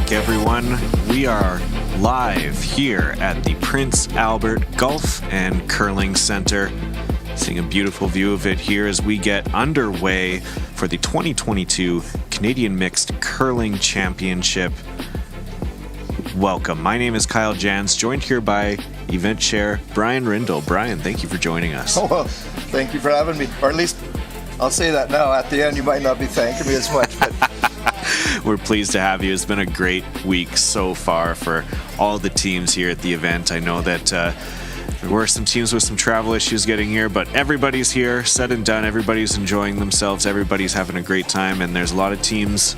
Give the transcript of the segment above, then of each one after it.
back, everyone. We are live here at the Prince Albert Golf and Curling Center. Seeing a beautiful view of it here as we get underway for the 2022 Canadian Mixed Curling Championship. Welcome. My name is Kyle Jans, joined here by event chair Brian Rindle. Brian, thank you for joining us. Oh, well, thank you for having me. Or at least I'll say that now. At the end, you might not be thanking me as much, but we're pleased to have you. It's been a great week so far for all the teams here at the event. I know that there were some teams with some travel issues getting here, but everybody's here, said and done. Everybody's enjoying themselves. Everybody's having a great time, and there's a lot of teams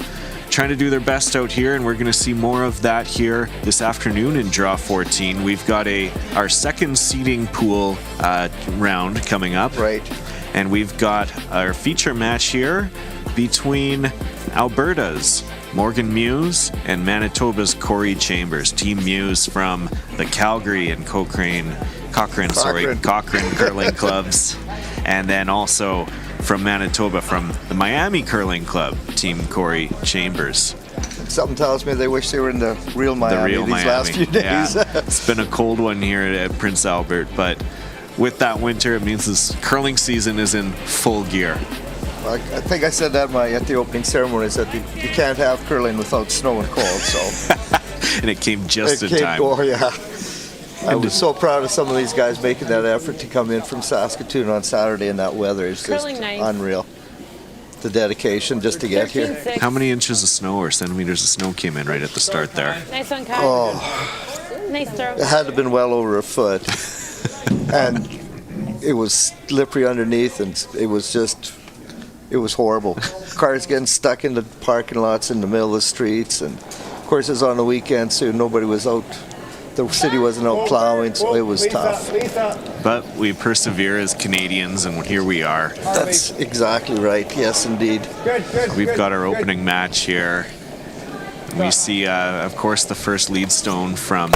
trying to do their best out here, and we're going to see more of that here this afternoon in Draw 14. We've got our second seeding pool round coming up. Right. And we've got our feature match here between Alberta's Morgan Muse and Manitoba's Corey Chambers. Team Muse from the Calgary and Cochrane curling clubs. And then also from Manitoba, from the Miami Curling Club, Team Corey Chambers. Something tells me they wish they were in the real Miami last few days. Yeah. It's been a cold one here at Prince Albert, but with that winter, it means this curling season is in full gear. I think I said that at the opening ceremony, that you can't have curling without snow and cold. So, and it came just in time. Oh yeah. I was so proud of some of these guys making that effort to come in from Saskatoon on Saturday in that weather. It's just unreal. The dedication just to get here. How many inches of snow or centimeters of snow came in right at the start there? Nice one, Kyle. Oh, nice throw. It had to have been well over a foot. And it was slippery underneath, and it was horrible. Cars getting stuck in the parking lots in the middle of the streets, and of course it was on the weekend, so nobody was out. The city wasn't out plowing, so it was tough. But we persevere as Canadians, and here we are. That's exactly right. Yes, indeed. We've got our opening match here. We see, of course, the first lead stone from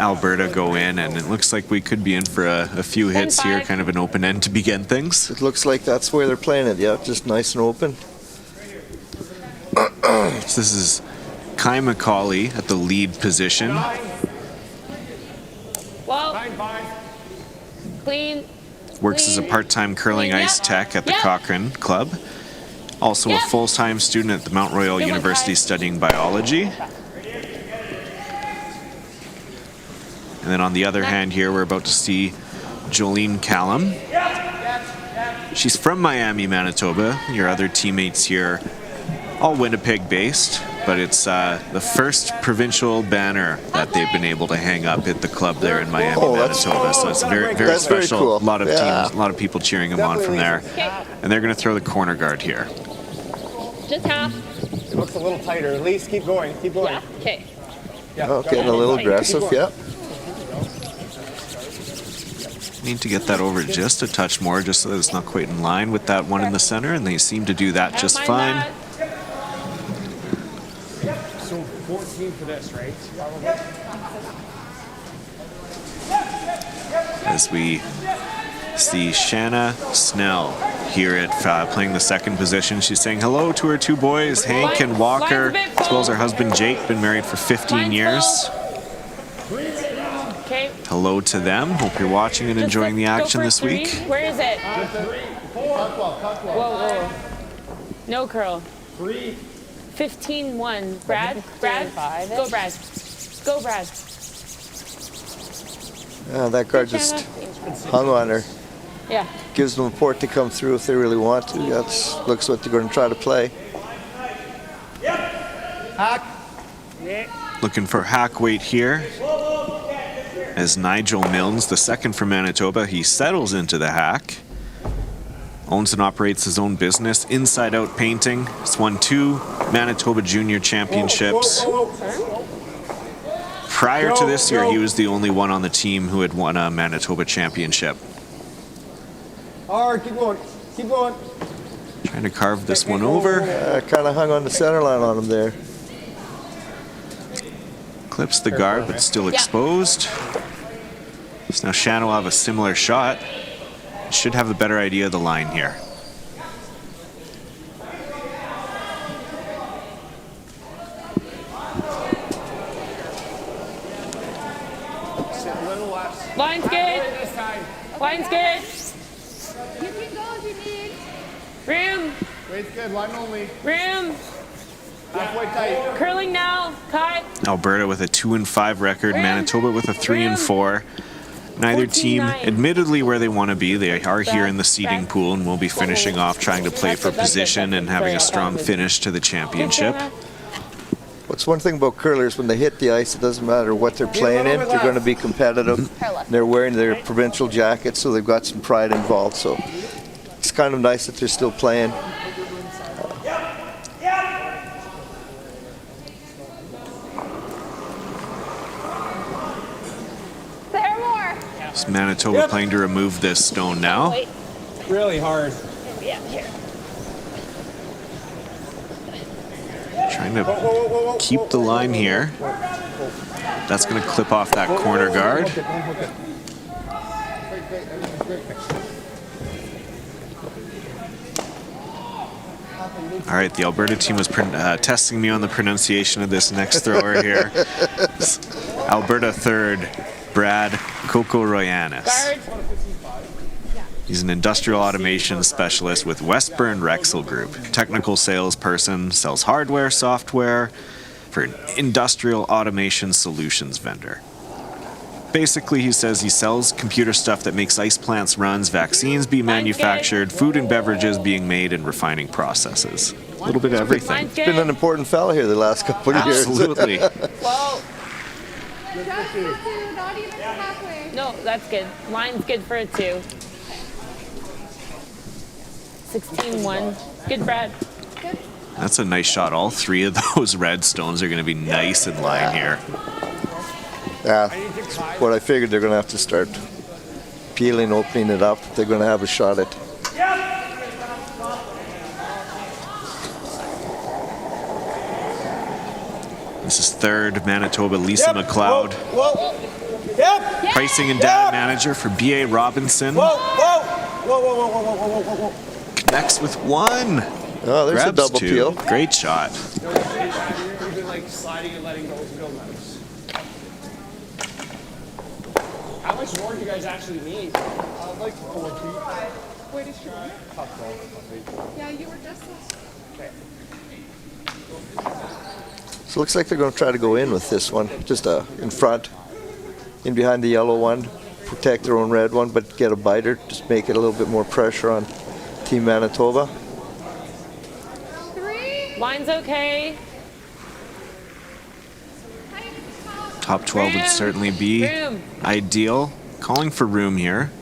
Alberta go in, and it looks like we could be in for a few hits here, kind of an open end to begin things. It looks like that's where they're playing it, yeah, just nice and open. So this is Kai McCauley at the lead position. Well, clean. Works as a part-time curling ice tech at the Cochrane Club. Also a full-time student at the Mount Royal University studying biology. And then on the other hand here, we're about to see Jolene Callum. She's from Miami, Manitoba. Your other teammates here, all Winnipeg-based, but it's the first provincial banner that they've been able to hang up at the club there in Miami, Manitoba. So it's very, very special. Very cool. A lot of teams, a lot of people cheering them on from there. And they're going to throw the corner guard here. Just half. It looks a little tighter. At least keep going. Keep going. Yeah. Okay. Oh, getting a little aggressive, yeah. Need to get that over just a touch more, just so that it's not quite in line with that one in the center, and they seem to do that just fine. So 14 for this, right? As we see Shanna Snell here at playing the second position. She's saying hello to her two boys, Hank and Walker, as well as her husband Jake, been married for 15 years. Hello to them. Hope you're watching and enjoying the action this week. Where is it? Whoa. No curl. 15-1. Brad? Go, Brad. Go, Brad. That guard just hung on her. Yeah. Gives them a port to come through if they really want to. That looks what they're going to try to play. Hack. Looking for hack weight here. As Nigel Milnes, the second from Manitoba, he settles into the hack. Owns and operates his own business, Inside Out Painting. He's won 2 Manitoba Junior Championships. Prior to this year, he was the only one on the team who had won a Manitoba Championship. Hard, keep going. Keep going. Trying to carve this one over. Kind of hung on the center line on him there. Clips the guard, but still exposed. So now Shannon will have a similar shot. Should have a better idea of the line here. little less. Line's good. This time. Line's good. You can go if you need. Room. Weight's good. Line only. Room. Halfway tight. Curling now. Cut. Alberta with a 2-5 record, Manitoba with a 3-4. Neither team, 14-9. admittedly, where they want to be. They are here in the seeding pool and will be finishing off trying to play for position and having a strong finish to the championship. What's one thing about curlers, when they hit the ice, it doesn't matter what they're playing in, they're going to be competitive. They're wearing their provincial jackets, so they've got some pride involved. So it's kind of nice that they're still playing. There more. Is Manitoba playing to remove this stone now? Wait. Really hard. Yeah, here. Trying to keep the line here. That's going to clip off that corner guard. All right, the Alberta team was testing me on the pronunciation of this next thrower here. Alberta third, Brad Kokoroyanis. Guard. He's an industrial automation specialist with Westburn Rexel Group. Technical salesperson, sells hardware, software for an industrial automation solutions vendor. Basically, he says he sells computer stuff that makes ice plants runs, vaccines being manufactured, food and beverages being made, and refining processes. A little bit of everything. Line's Been an good. important fella here the last couple of years. Absolutely. Whoa. Just for 2, not even halfway. No, that's good. Line's good for a 2. 16-1. Good, Brad. That's a nice shot. All three of those red stones are going to be nice in line here. Yeah, what I figured they're going to have to start peeling, opening it up. They're going to have a shot at. This is third, Manitoba, Lisa McLeod. Whoa. Yep. Pricing and data manager for B.A. Robinson. Whoa. Connects with one. Oh, there's a Grabs double two. peel. Great shot. You've been like sliding and letting go. It's real nice. How much more do you guys actually need? Like 4 feet. Wait, is your Yeah, you were just. So it looks like they're going to try to go in with this one, just in front, in behind the yellow one, protect their own red one, but get a biter, just make it a little bit more pressure on Team Manitoba. 3. Line's okay. Top 12 would certainly be Room. ideal. Calling for room here.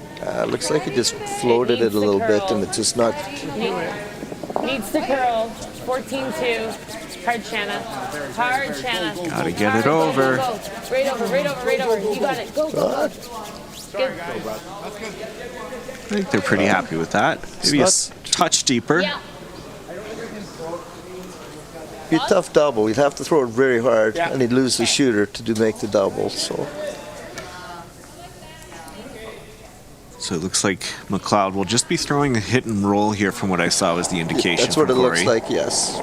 Looks like he just floated it a little bit, and it's just not. Needs to curl. 14-2. Hard, Shanna. Hard, Shanna. Gotta get it over. Go. Right over. You got it. Go. Good. I think they're pretty happy with that. Maybe a touch deeper. Yeah. Be a tough double. He'd have to throw it very hard, and he'd lose the shooter to make the double. So it looks like McLeod will just be throwing a hit and roll here from what I saw was the indication. that's what from it looks Corey. like. Yes.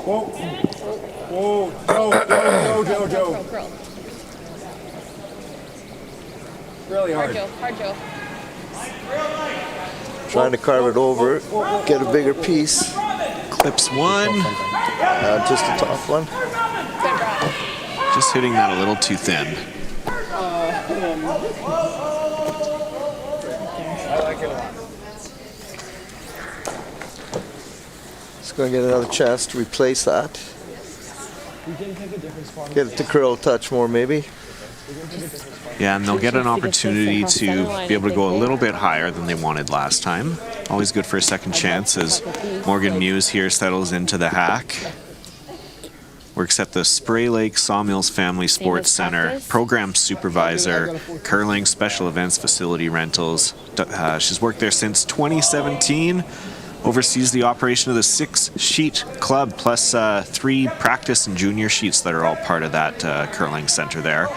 Whoa. Joe. Curl. Really hard. Hard, Joe. Trying to carve it over, get a bigger piece. Clips one. Just the top one. Good, Brad. Just hitting that a little too thin. I like it a lot. It's going to get another chance to replace that. Get it to curl a touch more, maybe. Yeah, and they'll get an opportunity to be able to go a little bit higher than they wanted last time. Always good for a second chance as Morgan Muse here settles into the hack. Works at the Spray Lake Sawmills Family Sports Center, program supervisor, curling, special events, facility rentals. She's worked there since 2017. Oversees the operation of the 6-sheet club, plus 3 practice and junior sheets that are all part of that curling center there.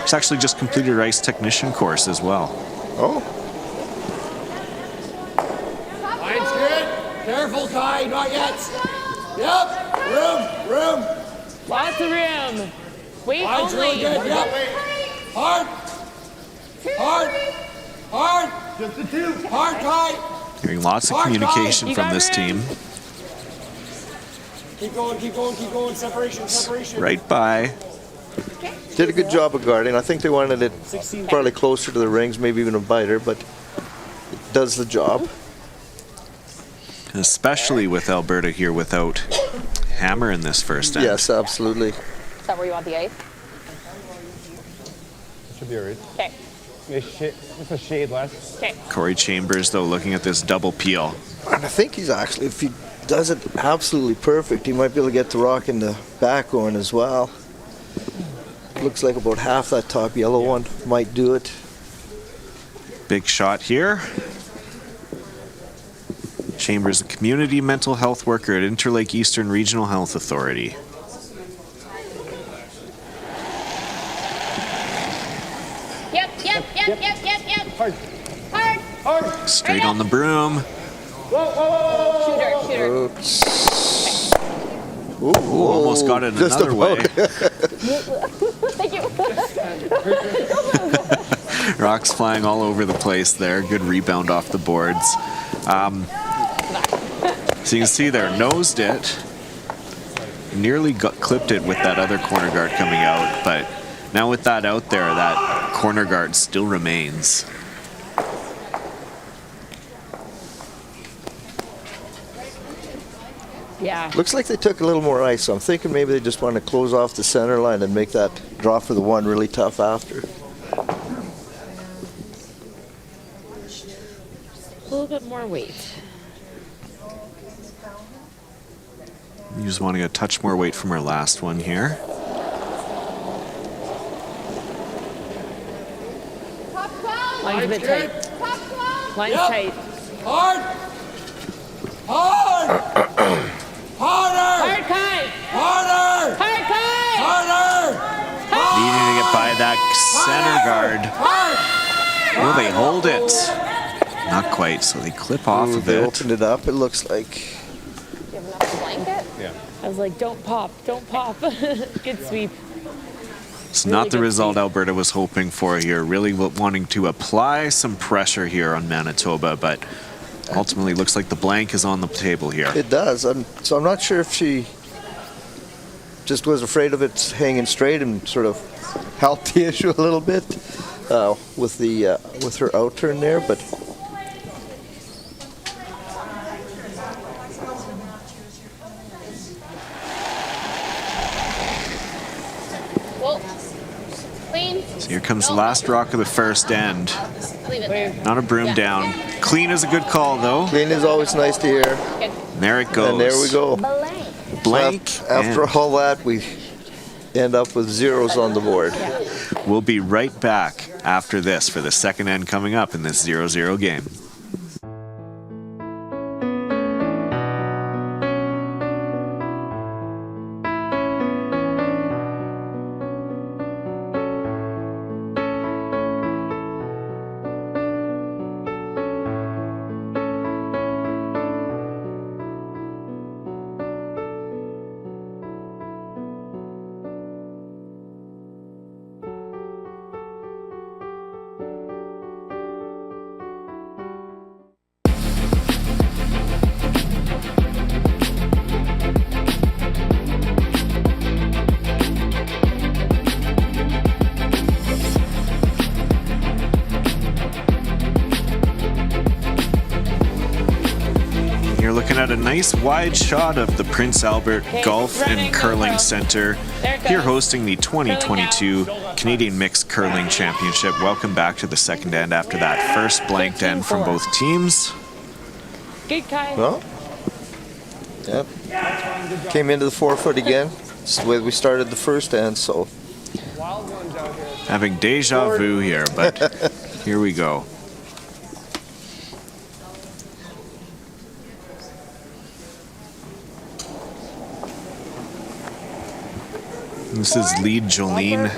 She's actually just completed her ice technician course as well. Oh, Line's good. Careful, Kai. Not yet. Yep. Room. Lots of room. Weight Line's only. really good. Yep. Hard. Hard. Hard. Just the two. Hard, Kai. Hearing lots of communication from this team. Keep going, keep going, keep going. Separation, separation. Right by. Did a good job of guarding. I think they wanted it probably closer to the rings, maybe even a biter, but it does the job. Especially with Alberta here without Hammer in this first end. Yes, absolutely. Is that where you want the ice? Should be alright. Okay. Just a shade less. Okay. Corey Chambers, though, looking at this double peel. And I think he's actually, if he does it absolutely perfect, he might be able to get the rock in the back going as well. Looks like about half that top yellow one might do it. Big shot here. Chambers, a community mental health worker at Interlake Eastern Regional Health Authority. Yep. Hard. Hard. Hard. Straight on the broom. Shooter. Oops. Ooh, Ooh, almost got it just another way. Thank you. Rocks flying all over the place there. Good rebound off the boards. So you can see there, nosed it. Nearly clipped it with that other corner guard coming out, but now with that out there, that corner guard still remains. Yeah. Looks like they took a little more ice, so I'm thinking maybe they just want to close off the center line and make that draw for the one really tough after. A little bit more weight. You just want to get a touch more weight from our last one here. Top 12. Line's a bit tight. Top 12. Line's Yep. tight. Hard. Hard. Harder. Hard, Kai. Harder. Hard, Kai. Harder. Needing to get by that center guard. Hard. Will they hold it? Not quite, so they clip off Ooh, of they it. opened it up, it looks like. Do you have enough blanket? Yeah. I was like, don't pop. Good sweep. It's Really not the good result sweep. Alberta was hoping for here. Really wanting to apply some pressure here on Manitoba, but ultimately looks like the blank is on the table here. It does. So I'm not sure if she just was afraid of it hanging straight and sort of helped the issue a little bit with her out turn there, but Whoa. Clean. So here comes the last rock of the first end. Leave it there. Not a broom Yeah. down. Clean is a good call, though. clean is always nice to hear. Good. And there it goes. And there we go. Blank. After and all that, we end up with zeros on the board. we'll be right back after this for the second end coming up in this 0-0 game. You're looking at a nice wide shot of the Prince Albert Golf and Curling Center here hosting the 2022 Canadian Mixed Curling Championship. Welcome back to the second end after that first blanked end from both teams. Good, Kai. Well, yep. Came into the 4-foot again. It's the way we started the first end, so Wild ones out here. Having deja vu here, but here we go. This is lead Jolene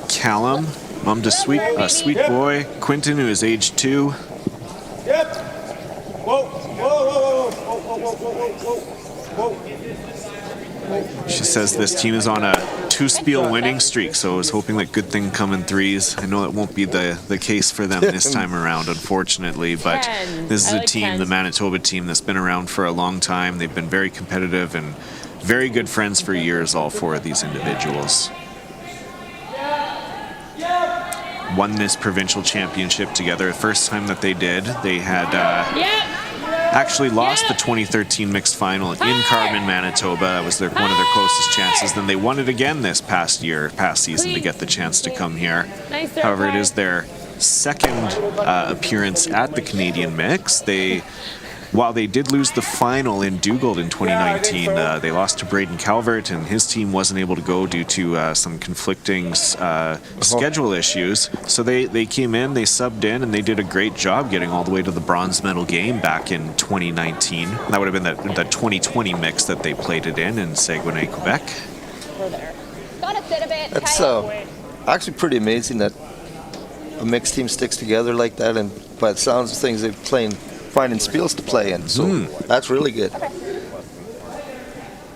Callum, mom to sweet boy Quinton, who is age 2. Yep. Whoa. Whoa. Whoa. Whoa. Whoa. Whoa. Whoa. Whoa. Whoa. She's says this team is on a 2-spiel winning streak, so I was hoping that good thing come in threes. I know it won't be the case for them this time around, unfortunately, but this is a team, the Manitoba team, that's been around for a long time. They've been very competitive and very good friends for years, all four of these individuals. Won this provincial championship together. The first time that they did, they had actually lost the 2013 mixed final in Carmen, Manitoba. That was one of their closest chances. Then they won it again this past season to get the chance to come here. However, it is their second appearance at the Canadian Mix. While they did lose the final in Dugald in 2019, they lost to Braden Calvert, and his team wasn't able to go due to some conflicting schedule issues. So they came in, they subbed in, and they did a great job getting all the way to the bronze medal game back in 2019. That would have been the 2020 mix that they played it in Saguenay, Quebec. Gotta sit a bit. That's actually pretty amazing that a mixed team sticks together like that, and by the sounds of things, they're finding spiels to play in, so that's really good.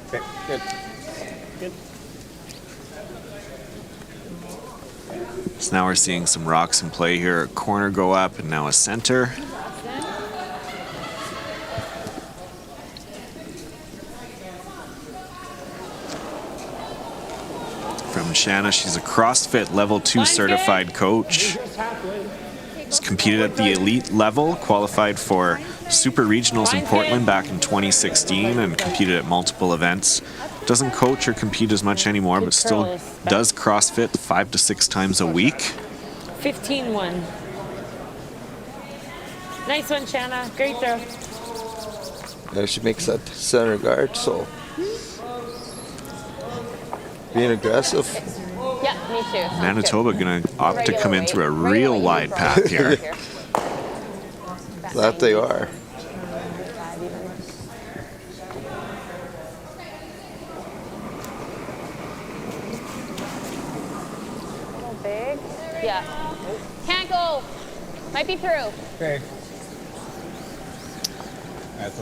Okay, good. Good. So now we're seeing some rocks in play here. A corner go up, and now a center. From Shanna, she's a CrossFit Level 2 certified coach. She's competed at the elite level, qualified for Super Regionals in Portland back in 2016, and competed at multiple events. Doesn't coach or compete as much anymore, but still does CrossFit 5 to 6 times a week. 15-1. Nice one, Shanna. Great throw. Yeah, she makes that center guard, so being aggressive. Yeah, me too. Manitoba going to opt to come in through a real wide path here. That they are. Big. Yeah. Can't go. Might be through. Okay.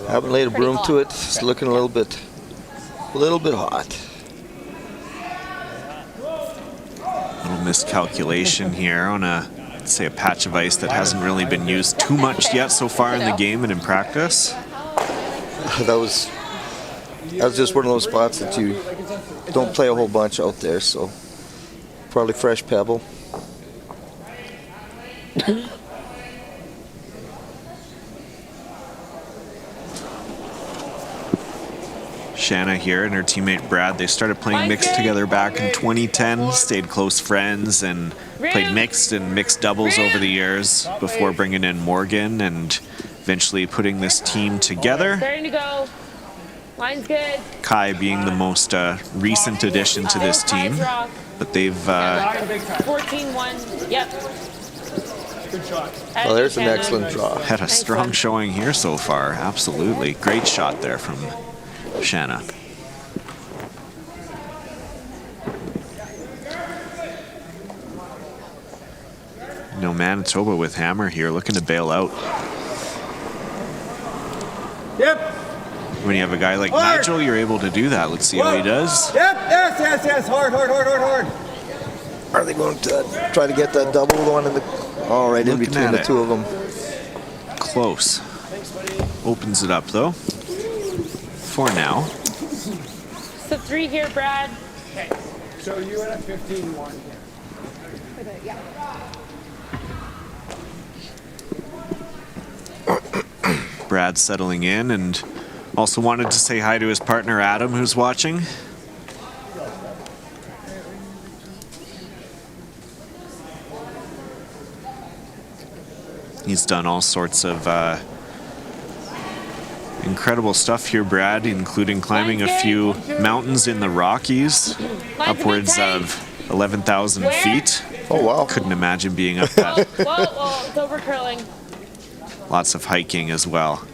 Haven't laid a broom to it. It's looking a little bit hot. Little miscalculation here on a patch of ice that hasn't really been used too much yet so far in the game and in practice. That was just one of those spots that you don't play a whole bunch out there, so probably fresh pebble. Shanna here and her teammate Brad, they started playing mixed together back in 2010, stayed close friends, and played mixed and mixed doubles over the years before bringing in Morgan and eventually putting this team together. Starting to go. Line's good. Kai being the most recent addition to this team, but they've 14-1. Yep. Good shot. Well, there's an excellent draw. had a strong showing here so far. Absolutely. Great shot there from Shanna. No, Manitoba with Hammer here looking to bail out. Yep. When you have a guy like Nigel, you're able to do that. Let's see how he does. Yep. Yes. Hard. Are they going to try to get that double one in the? Oh, right in between the two of them. Close. Opens it up though. For now. So 3 here, Brad. Okay. So you went at 15-1. Yeah. Brad settling in and also wanted to say hi to his partner Adam, who's watching. He's done all sorts of incredible stuff here, Brad, including climbing a few mountains in the Rockies, upwards of 11,000 feet. Oh, wow. Couldn't imagine being up that. Whoa, it's over curling. Lots of hiking as well,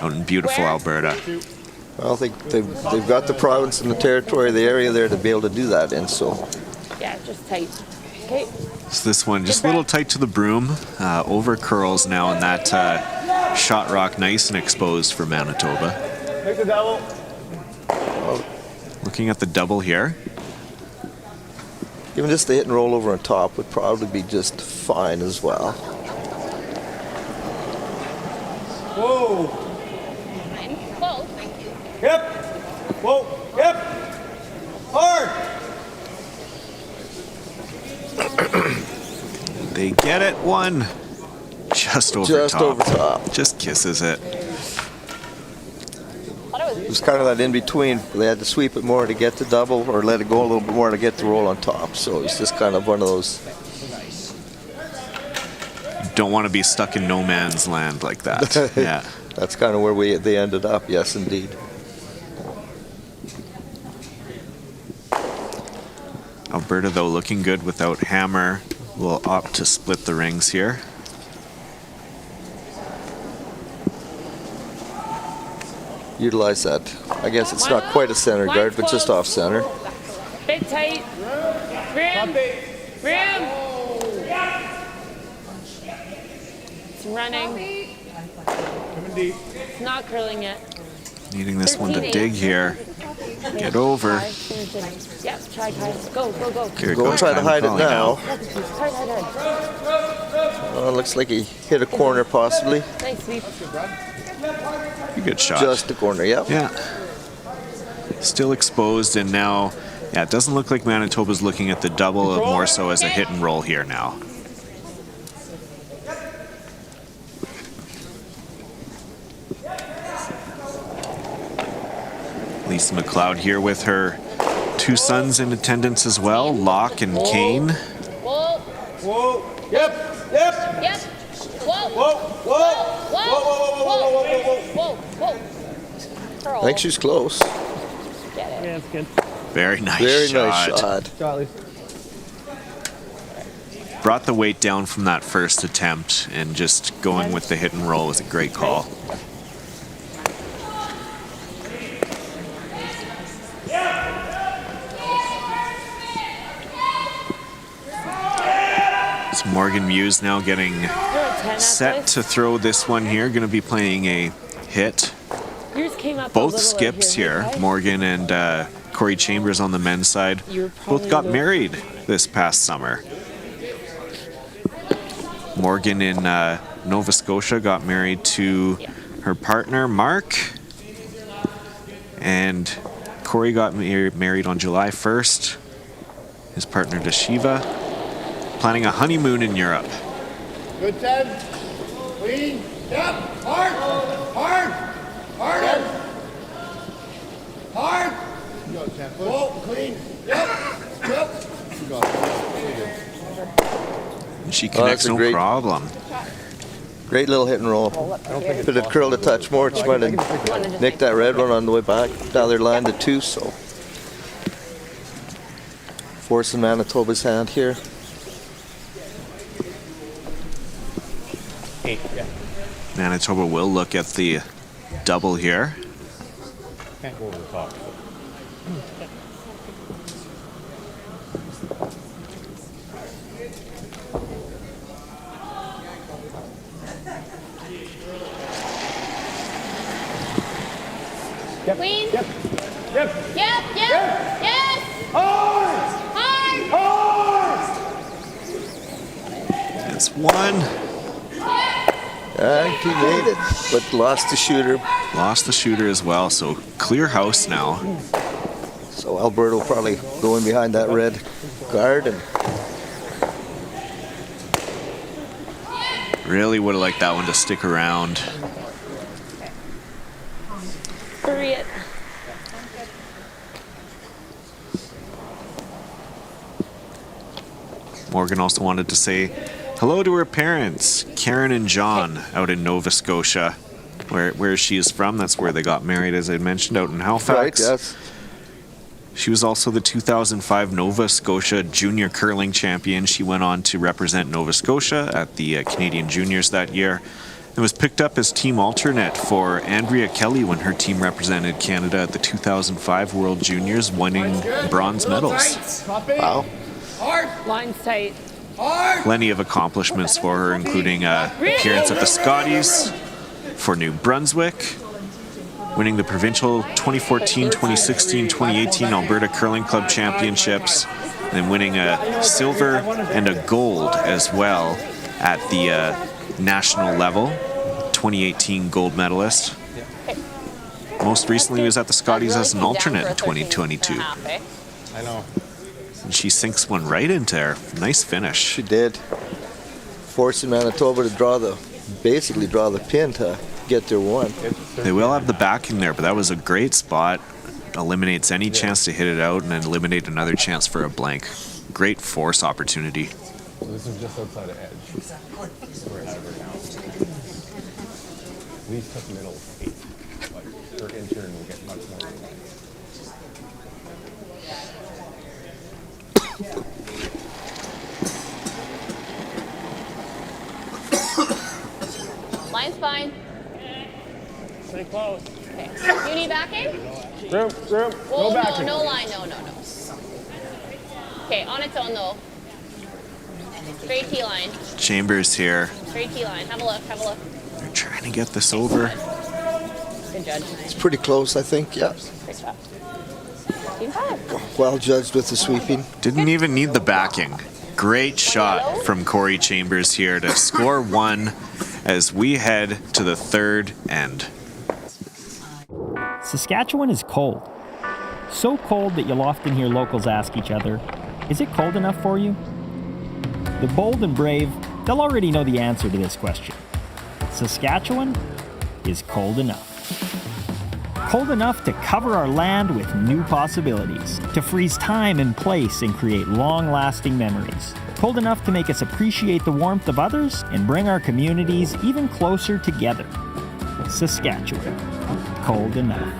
out in beautiful Alberta. Well, I think they've got the province and the territory, the area there to be able to do that in, so. Yeah, just tight. Okay. So this one just a little tight to the broom, over curls now, and that shot rock nice and exposed for Manitoba. Take the double. Looking at the double here. Even just the hit and roll over on top would probably be just fine as well. Whoa. Close. Yep. Whoa. Yep. Hard. They get it. One. Just over Just top. over top. Just kisses it. It was kind of that in between. They had to sweep it more to get the double, or let it go a little bit more to get the roll on top. So it's just kind of one of those. Don't want to be stuck in no man's land like that. Yeah. That's kind of where they ended up. Yes, indeed. Alberta, though, looking good without Hammer. Will opt to split the rings here. Utilize that. I guess it's not quite a center guard, but just off center. Big tight. Rim. Rim. It's running. Coming deep. It's not curling yet. Needing this one to 13-8. dig here. Get over. Yep, try. Go. Here it Go goes. try to Time hide it calling now. Try. Well, it looks like he hit a corner possibly. Nice sweep. Pretty good shot. Just a corner, yep. Yeah. Still exposed, and now, yeah, it doesn't look like Manitoba's looking at the double, more so as a hit and roll here now. Lisa McLeod here with her two sons in attendance as well, Locke and Kane. Whoa. Whoa. Yep. Yep. Whoa. Whoa. Curl. I think she's close. Get it. Yeah, that's good. Very nice Very shot. nice shot. Charlie. Brought the weight down from that first attempt, and just going with the hit and roll was a great call. So Morgan Muse now getting You're a 10 at set this. to throw this one here. Going to be playing a hit. Yours came up a Both little skips here, okay? Morgan and Corey Chambers on the men's side, You're both probably got low. married this past summer. Morgan in Nova Scotia got married to her partner, Mark. And Corey got married on July 1st. His partner, Dashiva. Planning a honeymoon in Europe. Good 10. Clean. Yep. Hard. Harder. Hard. Whoa. Clean. Yep. And she that's connects a no great- problem. Great little hit and roll. If it had curled a touch more, she might have nicked that red one on the way back. Now they're lined at 2, so. Forcing Manitoba's hand here. 8. Yeah. Manitoba will look at the double here. Can't go over the top. Queen. Yep. Yes. Hard. It's one. And he made it, but lost the shooter. Lost the shooter as well, so clear house now. So Alberta will probably go in behind that red guard. And Really would have liked that one to stick around. Hurry it. Morgan also wanted to say hello to her parents, Karen and John, out in Nova Scotia, where she is from. That's where they got married, as I mentioned, out in Halifax. right, yes. She was also the 2005 Nova Scotia Junior Curling Champion. She went on to represent Nova Scotia at the Canadian Juniors that year and was picked up as team alternate for Andrea Kelly when her team represented Canada at the 2005 World Juniors, winning bronze medals. Wow. Line's tight. Plenty of accomplishments for her, including appearance at the Scotties for New Brunswick, winning the provincial 2014, 2016, 2018 Alberta Curling Club Championships, and then winning a silver and a gold as well at the national level. 2018 gold medalist. Most recently was at the Scotties as an alternate in 2022. I know. And she sinks one right into there. Nice finish. She did. Forcing Manitoba to basically draw the pin to get their one. They will have the backing there, but that was a great spot. Eliminates any chance to hit it out and then eliminate another chance for a blank. Great force opportunity. So this is just outside of edge. We're at right now. At least took middle 8. Like, her intern will get much more than that. Line's fine. Stay close. Okay. You need backing? Room. Oh, No backing. no line. No. Okay, on its own though. Straight T line. Chambers here. Straight T line. Have a look. They're trying to get this over. Good judge. It's pretty close, I think. Yeah. Great job. Team 5. Well judged with the sweeping. Didn't even need the backing. Great shot from Corey Chambers here to score one as we head to the third end. Saskatchewan is cold. So cold that you'll often hear locals ask each other, is it cold enough for you? The bold and brave, they'll already know the answer to this question. Saskatchewan is cold enough. Cold enough to cover our land with new possibilities, to freeze time and place and create long-lasting memories. Cold enough to make us appreciate the warmth of others and bring our communities even closer together. Saskatchewan, cold enough.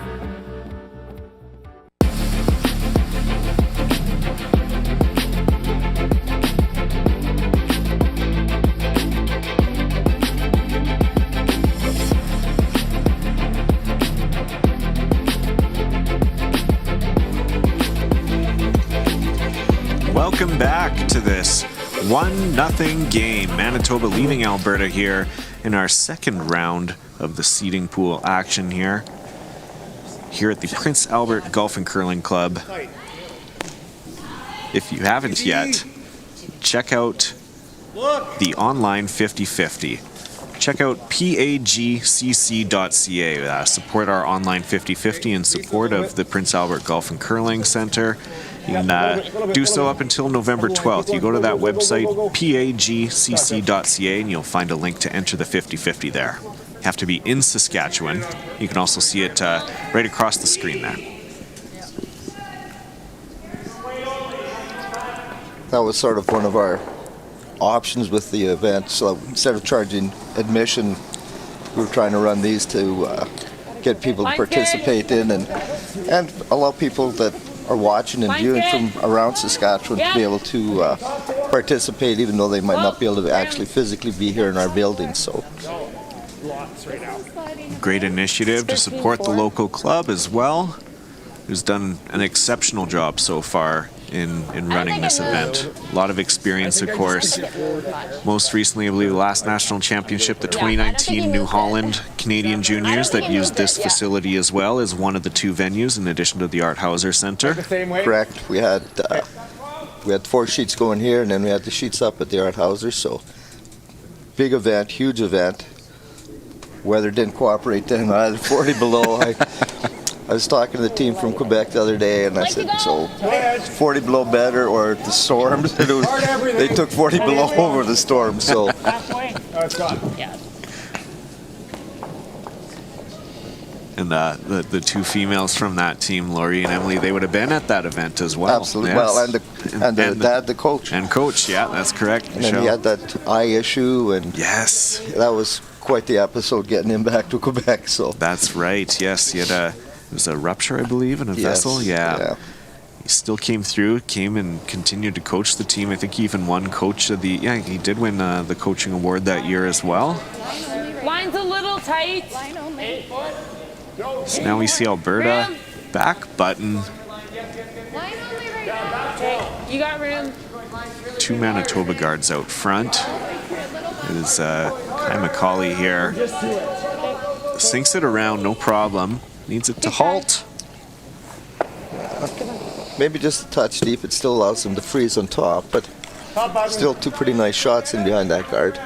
Welcome back to this 1-0 game. Manitoba leaving Alberta here in our second round of the seeding pool action here at the Prince Albert Golf and Curling Club. If you haven't yet, check out the online 50/50. Check out pagcc.ca. Support our online 50/50 in support of the Prince Albert Golf and Curling Center. You can do so up until November 12th. You go to that website, pagcc.ca, and you'll find a link to enter the 50/50 there. You have to be in Saskatchewan. You can also see it right across the screen there. That was sort of one of our options with the event. So instead of charging admission, we were trying to run these to get people to participate in and allow people that are watching and viewing from around Saskatchewan to be able to participate, even though they might not be able to actually physically be here in our building. So great initiative to support the local club as well, who's done an exceptional job so far in running this event. A lot of experience, of course. Most recently, I believe, the last national championship, the 2019 New Holland Canadian Juniors, that used this facility as well as one of the two venues in addition to the Art Hauser Center. correct. We had 4 sheets going here, and then we had the sheets up at the Art Hauser. So big event, huge event. Weather didn't cooperate then. 40 below. I was talking to the team from Quebec the other day, and I said, so 40 below better or the storms? And they took 40 below over the storm. So And the two females from that team, Lori and Emily, they would have been at that event as well. absolutely. Yes. Well, and the dad, the coach. And coach, yeah, that's correct. And then he had that eye issue, and Yes, that was quite the episode getting him back to Quebec. So that's right. Yes, he had it was a rupture, I believe, in a vessel. Yeah. He still came through, came and continued to coach the team. I think he even won coach of the, he did win the coaching award that year as well. Line's a little tight. Line only. So now we see Alberta back button. Line only right now. Okay, you got room. 2 Manitoba guards out front. It is Kai McCauley here. Sinks it around, no problem. Needs it to halt. Maybe just a touch deep. It still allows them to freeze on top, but still two pretty nice shots in behind that guard.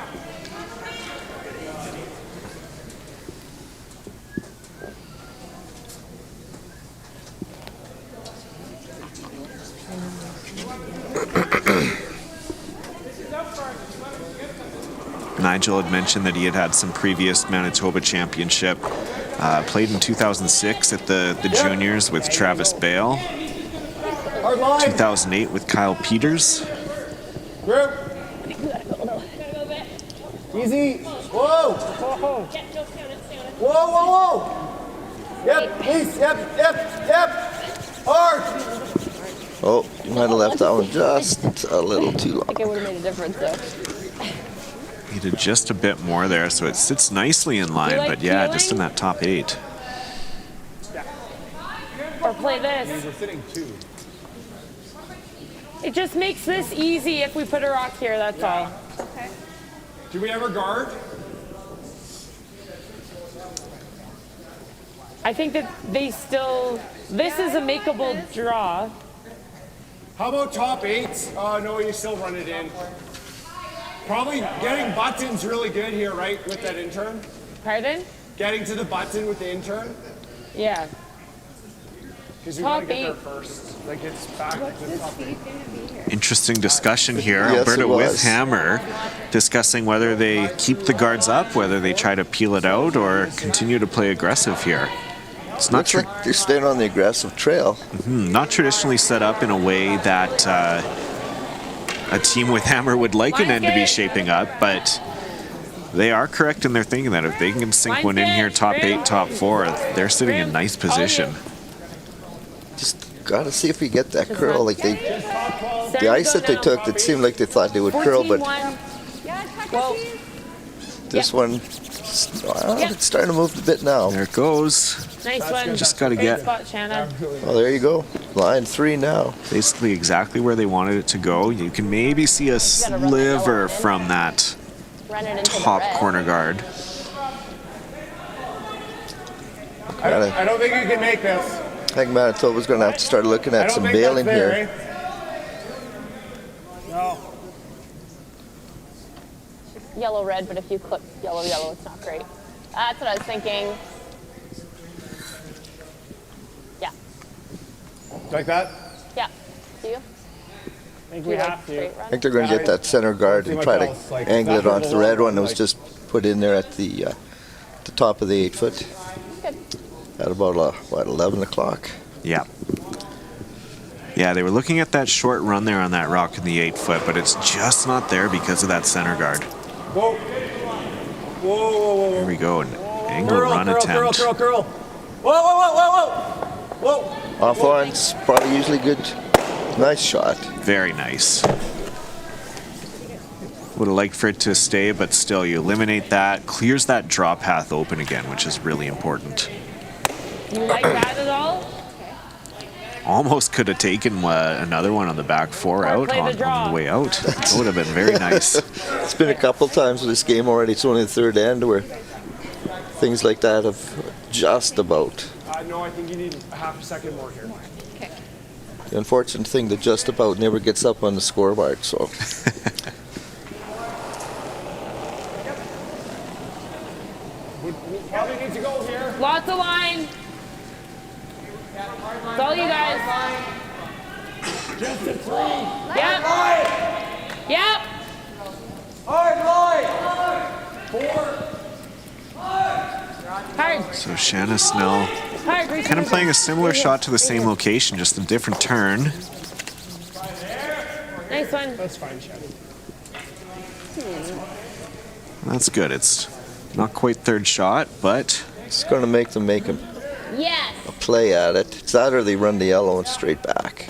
Nigel had mentioned that he had some previous Manitoba championship. Played in 2006 at the juniors with Travis Bale. 2008 with Kyle Peters. Group. Easy. Whoa. Whoa, whoa, whoa. Yep, please. Yep. Hard. Oh, you might have left that one just a little too long. I think it would have made a difference though. Needed just a bit more there, so it sits nicely in line, like but yeah, peeling? just in that top 8. Or play this. We're sitting 2. It just makes this easy if we put a rock here, that's all. Okay. Do we ever guard? I think that they still, this is a makeable draw. How about top 8s? No, you still run it in. Probably getting buttons really good here, right, with that intern? Pardon? Getting to the button with the intern? Yeah. Because you want to Top get there 8. first. Like, it's back to the top 8. Interesting discussion here. Yes, Alberta it with was. Hammer discussing whether they keep the guards up, whether they try to peel it out, or continue to play aggressive here. It's not Looks like they're staying on the aggressive trail. not traditionally set up in a way that a team with Hammer would like an end to be shaping up, but they are correct in their thinking that if they can sink one in here, top 8, top 4, they're sitting in nice position. Just gotta see if we get that curl. Like the ice that they took, it seemed like they thought they would curl, but Yeah, check Whoa. it, this one, it's starting to move a bit now. There it goes. Nice one. Just gotta Great get spot, Shanna. Well, there you go. Line 3 now. basically exactly where they wanted it to go. You can maybe see a sliver from that Run it into top the red. corner guard. I don't think you can make this. I think Manitoba's going to have to start looking I at don't some think bailing that's there, here. eh? No. Yellow, red, but if you clip yellow, yellow, it's not great. That's what I was thinking. Yeah. Like that? Yeah. Do you? I think Do we you like have to. straight I run? think they're going to get that center guard and try to angle it onto the red one that was just put in there at the top of the 8 foot Good. at about, 11 o'clock. Yeah. Yeah, they were looking at that short run there on that rock in the 8 foot, but it's just not there because of that center guard. Whoa. Whoa, whoa, whoa, Here whoa. we go, an angle run attempt. Curl. Whoa, whoa, whoa, whoa, whoa. Off line's probably usually good. Nice shot. Very nice. Would have liked for it to stay, but still, you eliminate that, clears that draw path open again, which is really important. You like that at all? Almost could have taken another one on the back 4 Or out play the on draw. the way out. That would have been very nice. It's been a couple times with this game already. It's only the third end where things like that have just about. No, I think you need a half a second more here. Okay. The unfortunate thing that just about never gets up on the scoreboard. So Probably need to go here. Lots of line. It's all you guys. Just a 3. Yep. Yep. Hard line. 4. Hard. So Shanna Snell Hard. kind of playing a similar shot to the same location, just a different turn. Nice one. That's fine, Shannon. That's good. It's not quite third shot, but it's going to make them make a Yes. play at it. It's that or they run the yellow and straight back.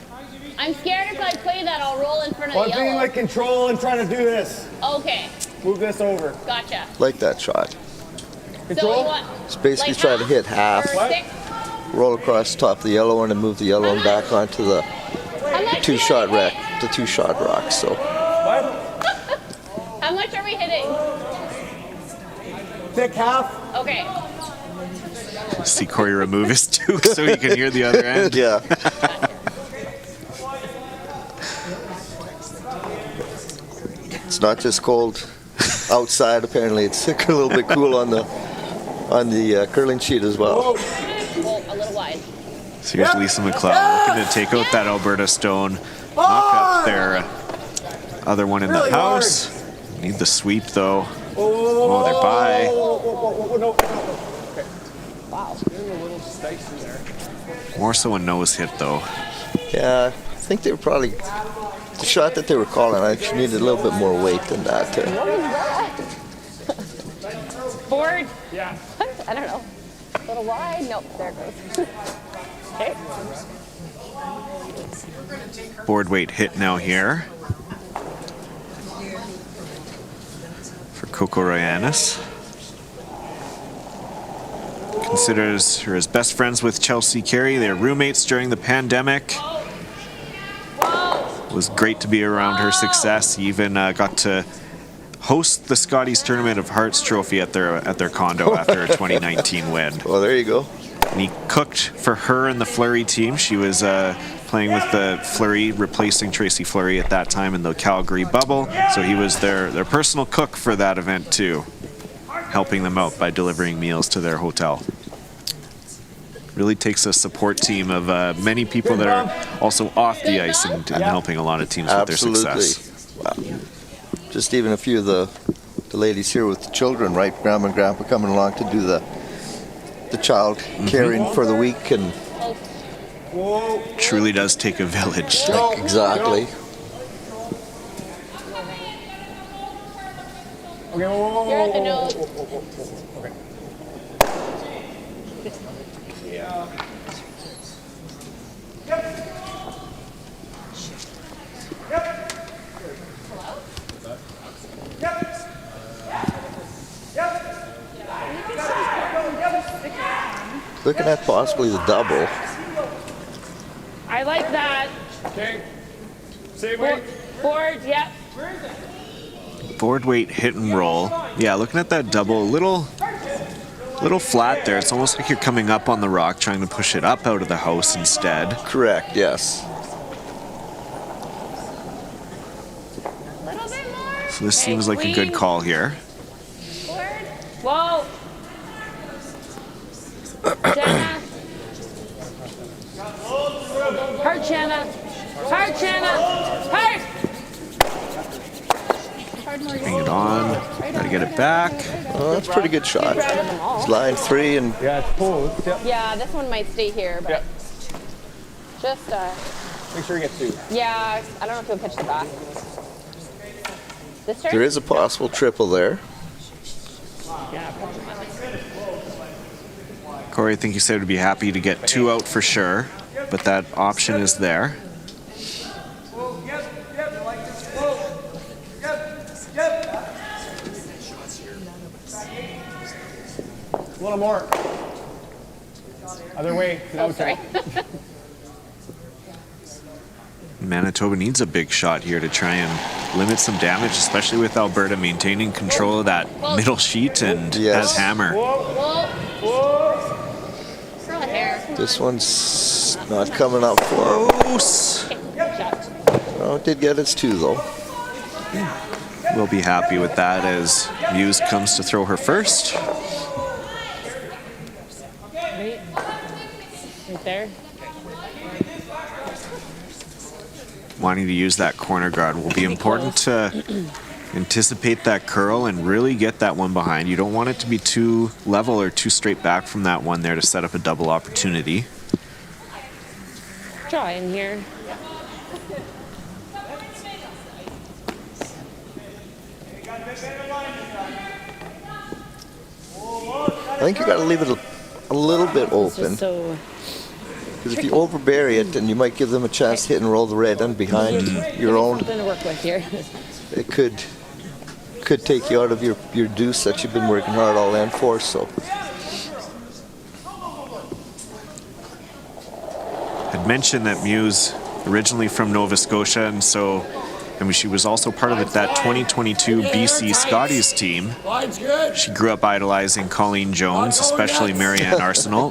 I'm scared if I play that, I'll roll in front of Well, the I'm thinking yellow. like control and trying to do this. Okay. Move this over. Gotcha. Like that shot. So you Control. want It's basically like trying to hit half, or What? 6? roll across the top of the yellow one and move the yellow one back onto the How much two-shot do you wanna wreck, the two-shot rock. So What? hit? How much are we hitting? Thick half. Okay. See Corey remove his toque so he can hear the other end. Yeah. It's not just cold outside. Apparently, it's a little bit cool on the curling sheet as well. Oh, a little wide. So here's Lisa McLeod looking to take out that Alberta stone, knock up their other one in the house. Need the sweep though. Oh, they're by. Wow. More so a nose hit though. Yeah, I think they were probably the shot that they were calling. I actually needed a little bit more weight than that. What is that? Board? Yeah. I don't know. A little wide? Nope, there it goes. Okay. Board weight hit now here for Coco Royanis. Considers her as best friends with Chelsea Carey. They're roommates during the pandemic. It was great to be around her success. He even got to host the Scotties Tournament of Hearts trophy at their condo after a 2019 win. Well, there you go. And he cooked for her and the Fleury team. She was playing with the Fleury, replacing Tracy Fleury at that time in the Calgary bubble. So he was their personal cook for that event too, helping them out by delivering meals to their hotel. Really takes a support team of many people that are also off the ice and helping a lot of teams with their success. Wow. Just even a few of the ladies here with the children, right? Grandma and Grandpa coming along to do the child caring for the week, and Truly does take a village. exactly. Okay, whoa. You're at the nose. Okay. Looking at possibly the double. I like that. Okay. Same way. Board, yep. Board weight hit and roll. Yeah, looking at that double, a little flat there. It's almost like you're coming up on the rock, trying to push it up out of the house instead. Correct, yes. A little bit more. So this seems like a good call here. Board. Whoa. Jenna. Hard, Jenna. Hard, Jenna. Hard. Bring it on. Gotta get it back. Oh, that's a pretty good shot. Grab them all. It's line 3, and Yeah, it's posed. Yep. Yeah, this one might stay here, but Yep. just Make sure you get 2. yeah, I don't know if he'll pitch the back. This turn? there is a possible triple there. Yeah, probably. Corey, I think you said would be happy to get 2 out for sure, but that option is there. A little more. Other way. Oh, sorry. Manitoba needs a big shot here to try and limit some damage, especially with Alberta maintaining control of that middle sheet and Yes. has hammer. Whoa. Curl a hair. This one's not coming up for. Close. Shot. Oh, it did get its 2 though. We'll be happy with that as Muse comes to throw her first. Right there. Wanting to use that corner guard will be important to anticipate that curl and really get that one behind. You don't want it to be too level or too straight back from that one there to set up a double opportunity. Try in here. I think you got to leave it a little bit It's open, just so because if you overbury it, then you might give them a chance to hit and roll the red end behind your own. something to work with here. It could take you out of your deuce that you've been working hard all in for. So I'd mentioned that Muse originally from Nova Scotia, and so I mean, she was also part of that 2022 BC Scotties team. Line's good. She grew up idolizing Colleen Jones, especially Marianne Arsenal,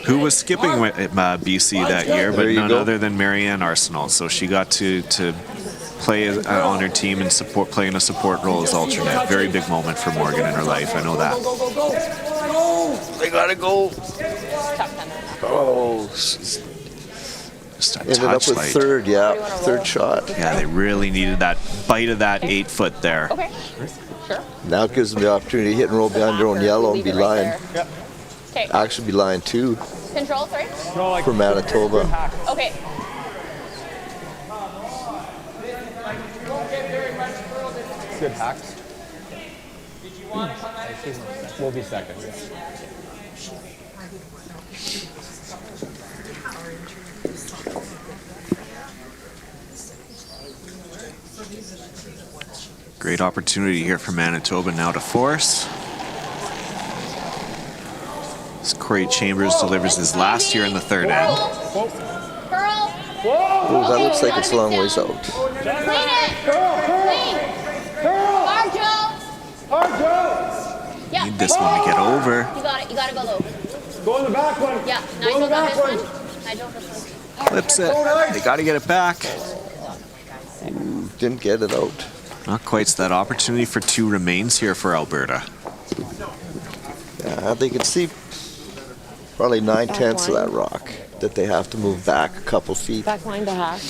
who was skipping with BC that year, but There you none go. other than Marianne Arsenal. So she got to play on her team and play in a support role as alternate. Very big moment for Morgan in her life. I know that. Go, go, go, go. They gotta go. Tough time. Oh, she's Just a ended up touch with light. third, yeah, third shot. Yeah, they really needed that bite of that 8 foot there. Okay. Sure. Now it gives them the opportunity to hit and roll behind their own yellow and be Leave it right line. there. Okay. Actually, be line 2 Control, sorry. for Manitoba. Okay. Good hacks. We'll be second. Great opportunity here for Manitoba now to force. As Corey Chambers delivers his last here in the third end. Curl. Oh, that looks like it's a long ways out. Clean it. Clean. Hard, Joe. Yeah. Need this one to get over. You got it. You gotta go low. Go in the back one. Yeah. Go in Nigel the got back this one. one. Nigel this one. Flips it. They got to get it back. Didn't get it out. Not quite. So that opportunity for 2 remains here for Alberta. Yeah, they can see probably 9/10 of that rock that they have to move back a couple feet. Back line to hack.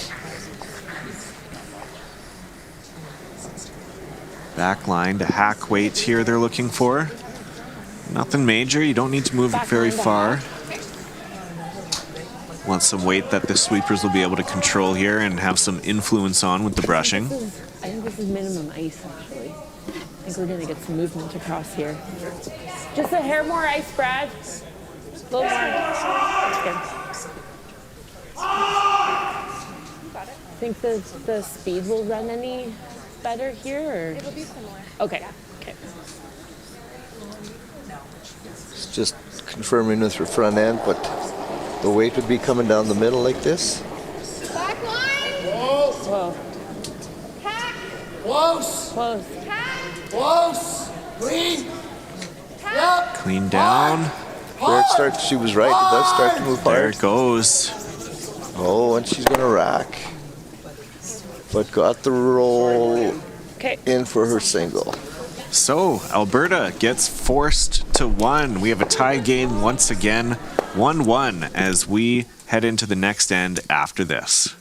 Back line to hack weight here they're looking for. Nothing major. You don't need to move it Back very line to far. Want some weight that the sweepers will be able to control here and have some influence on with the brushing. I think this is minimum ice, actually. I think we're going to get some movement across here. Just a hair more ice, Brad. A little more. Okay. Think the speed will run any better here? Or? It'll be similar. Okay. Okay. It's just confirming with her front end, but the weight would be coming down the middle like this. Back line. Whoa. Hack. Close. Close. Hack. Close. Clean. Yep. Clean down. There it starts. She was right. It does start to move There hard. it goes. Oh, and she's gonna rack, but got the roll Okay. in for her single. So Alberta gets forced to 1. We have a tie game once again, 1-1 as we head into the next end after this.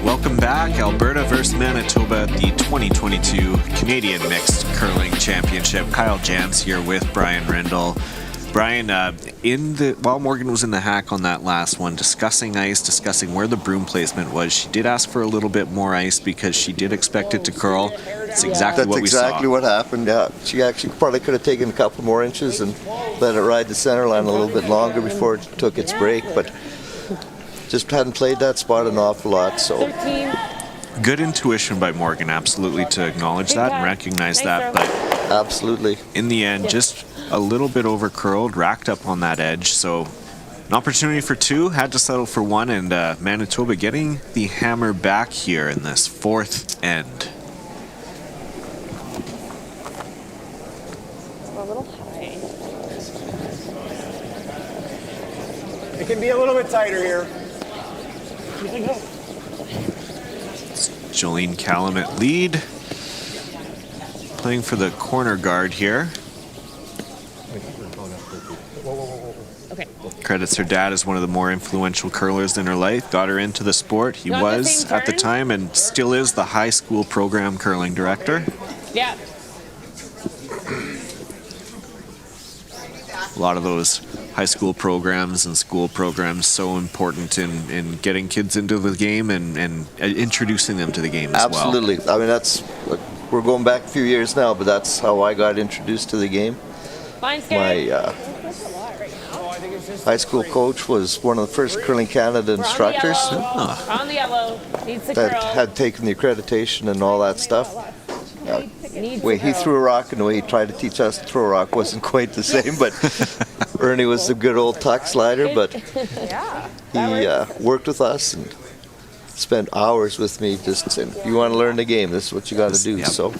Welcome back, Alberta versus Manitoba, the 2022 Canadian Mixed Curling Championship. Kyle Jans here with Brian Rindle. Brian, while Morgan was in the hack on that last one, discussing ice, discussing where the broom placement was, she did ask for a little bit more ice because she did expect it to curl. It's exactly That's what we exactly saw. what happened. Yeah, she actually probably could have taken a couple more inches and let it ride the center line a little bit longer before it took its break, but just hadn't played that spot an awful lot. So 13. Good intuition by Morgan, absolutely, to acknowledge that and recognize that. But absolutely, in the end, just a little bit over curled, racked up on that edge. So an opportunity for 2, had to settle for 1, and Manitoba getting the hammer back here in this 4th end. A little high. It can be a little bit tighter here. Jolene Callum at lead. Playing for the corner guard here. Okay. credits her dad as one of the more influential curlers in her life. Got her into the sport. He You want the was, same at the turn? time, and still is the high school program curling director. Yeah. A lot of those high school programs and school programs so important in getting kids into the game and introducing them to the game as well. Absolutely. I mean, that's, we're going back a few years now, but that's how I got introduced to the game. Line scared. My high school coach was one of the first Curling Canada instructors On the yellow. Needs the that curl. had taken the accreditation and all that stuff. Needs The way the he curl. threw a rock and the way he tried to teach us to throw a rock wasn't quite the same, but Ernie was a good old tuck slider, but he worked with us and spent hours with me just saying, you want to learn the game, this is what you got to do. Yep. So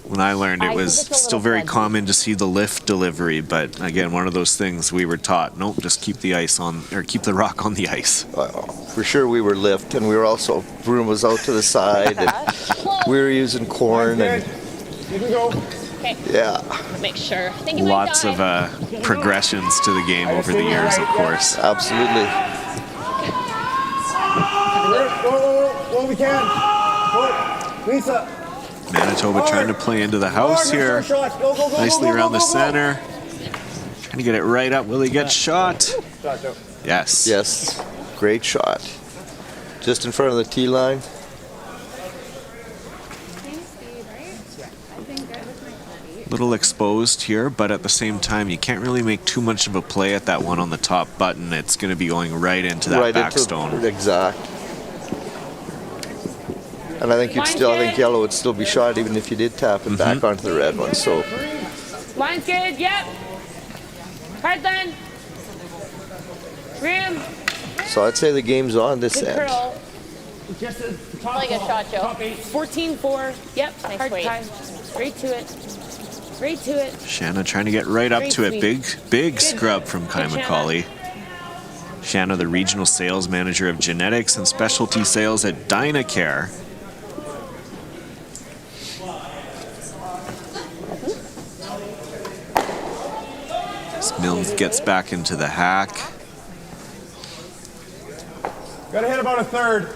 When I learned, it I was think it's a still little very fudgy. common to see the lift delivery, but again, one of those things we were taught, nope, just keep the ice on, or keep the rock on the ice. for sure we were lift, and we were also, broom was out to the side, and we were using corn, and You can go. Okay, yeah, make sure. Thank you, Lots of progressions to the game over the years, of course. absolutely. Whoa, we can. Whoa, Lisa. Manitoba trying to play into the house here. Nicely around the center. Trying to get it right up. Will he get shot? Yes. Yes, great shot. Just in front of the tee line. Little exposed here, but at the same time, you can't really make too much of a play at that one on the top button. It's going to be going right into that back stone. Exact. And I think I think yellow would still be shot even if you did tap it back onto the red one. So Line's good. Yep. Hard then. Rim. so I'd say the game's on this Good end. curl. Really good shot, Joe. 14-4. Yep. Nice Hard weight. tie. Right to it. Right to it. Shanna trying to get right up Very to it. sweet. Big Good. scrub from Kai Good, Shanna. McCauley. Shanna, the regional sales manager of genetics and specialty sales at Dynacare. As Mills gets back into the hack. Gotta hit about a third.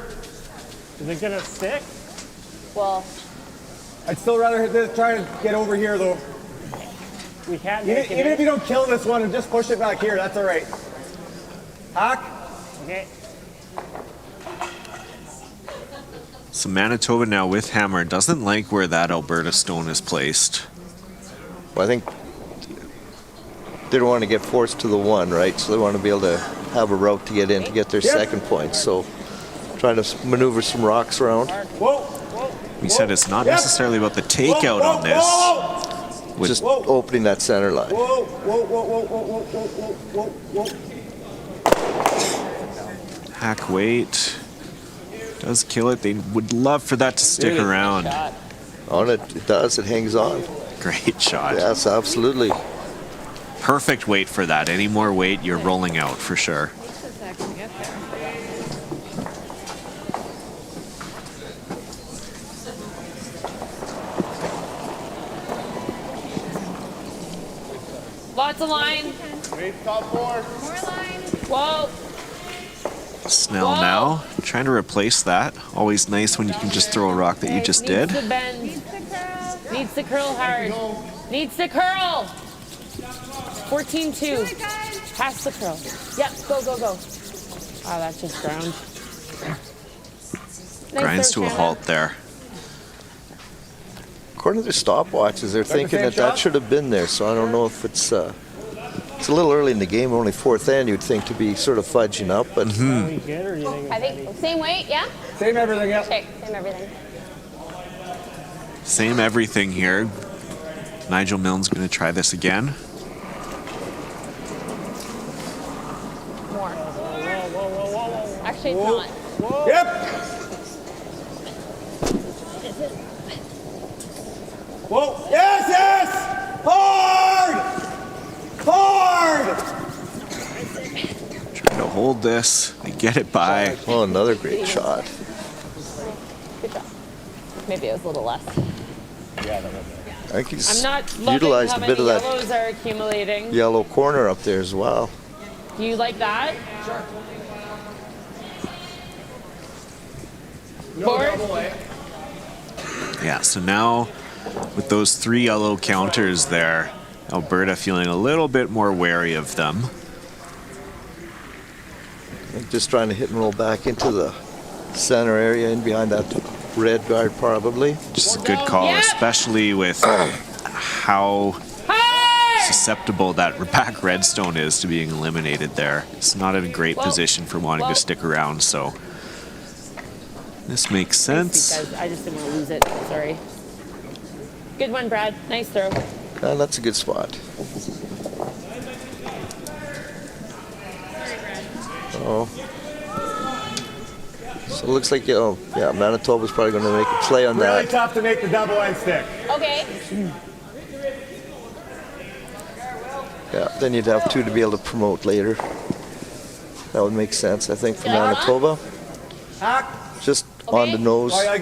Is it gonna stick? Well, I'd still rather hit this, try and get over here though. We can't Even, make even it. if you don't kill this one and just push it back here, that's all right. Hack. Okay. So Manitoba now with hammer doesn't like where that Alberta stone is placed. Well, I think they don't want to get forced to the one, right? So they want to be able to have a route to get in to get their Yep. second point. So trying to maneuver some rocks around. Whoa. We said it's not Yep. necessarily about the takeout on this. Whoa. With Just opening that center line. Whoa, whoa, whoa, whoa, whoa, whoa, whoa, whoa, whoa. hack weight. Does kill it. They would love for that to stick Really? around. Shot. On it, it does. It hangs on. Great shot. Yes, absolutely. Perfect weight for that. Any more weight, you're rolling out for sure. Lots of line. Top four. More line. Whoa. Snell Whoa. now, trying to replace that. Always nice when you can just throw a rock that you just did. Needs to bend. Needs the curl. Needs to curl hard. Needs to curl. 14-2. Do it, guys. Pass the curl. Yep. Go, go, go. Oh, that's just ground. Nice Grinds to serve, a Shanna. halt there. According to their stopwatches, they're thinking same that shot? that should have been there. So I don't know if it's a little early in the game, only fourth end. You'd think to be sort of fudging up, but Are we good or you think I think same weight, yeah? Same everything, yeah. Okay, same everything. Same everything here. Nigel Milne's going to try this again. More. Actually, it's Whoa. not. Yep. Whoa. Yes, yes. Hard. Hard. Trying to hold this. They get it by. oh, another great shot. Good job. Maybe it was a little less. Yeah, that was it. I think he's I'm not loving utilized how a many bit of that yellows are accumulating. yellow corner up there as well. Do you like that? No Board? double, eh? Yeah, so now with those 3 yellow counters there, Alberta feeling a little bit more wary of them. I think just trying to hit and roll back into the center area and behind that red guard probably. Just a good call, Yep. especially with how susceptible that back redstone is to being eliminated there. It's not in a great position for wanting to stick around, so this makes sense. Guys, I just didn't want to lose it. Sorry. Good one, Brad. Nice throw. That's a good spot. Oh. So it looks like, yeah, Manitoba's probably going to make a play on Really that. tough to make the double end stick. Okay. Yeah, then you'd have 2 to be able to promote later. That would make sense, I think, for Yeah. Manitoba. Hack. Just on the nose. Oh,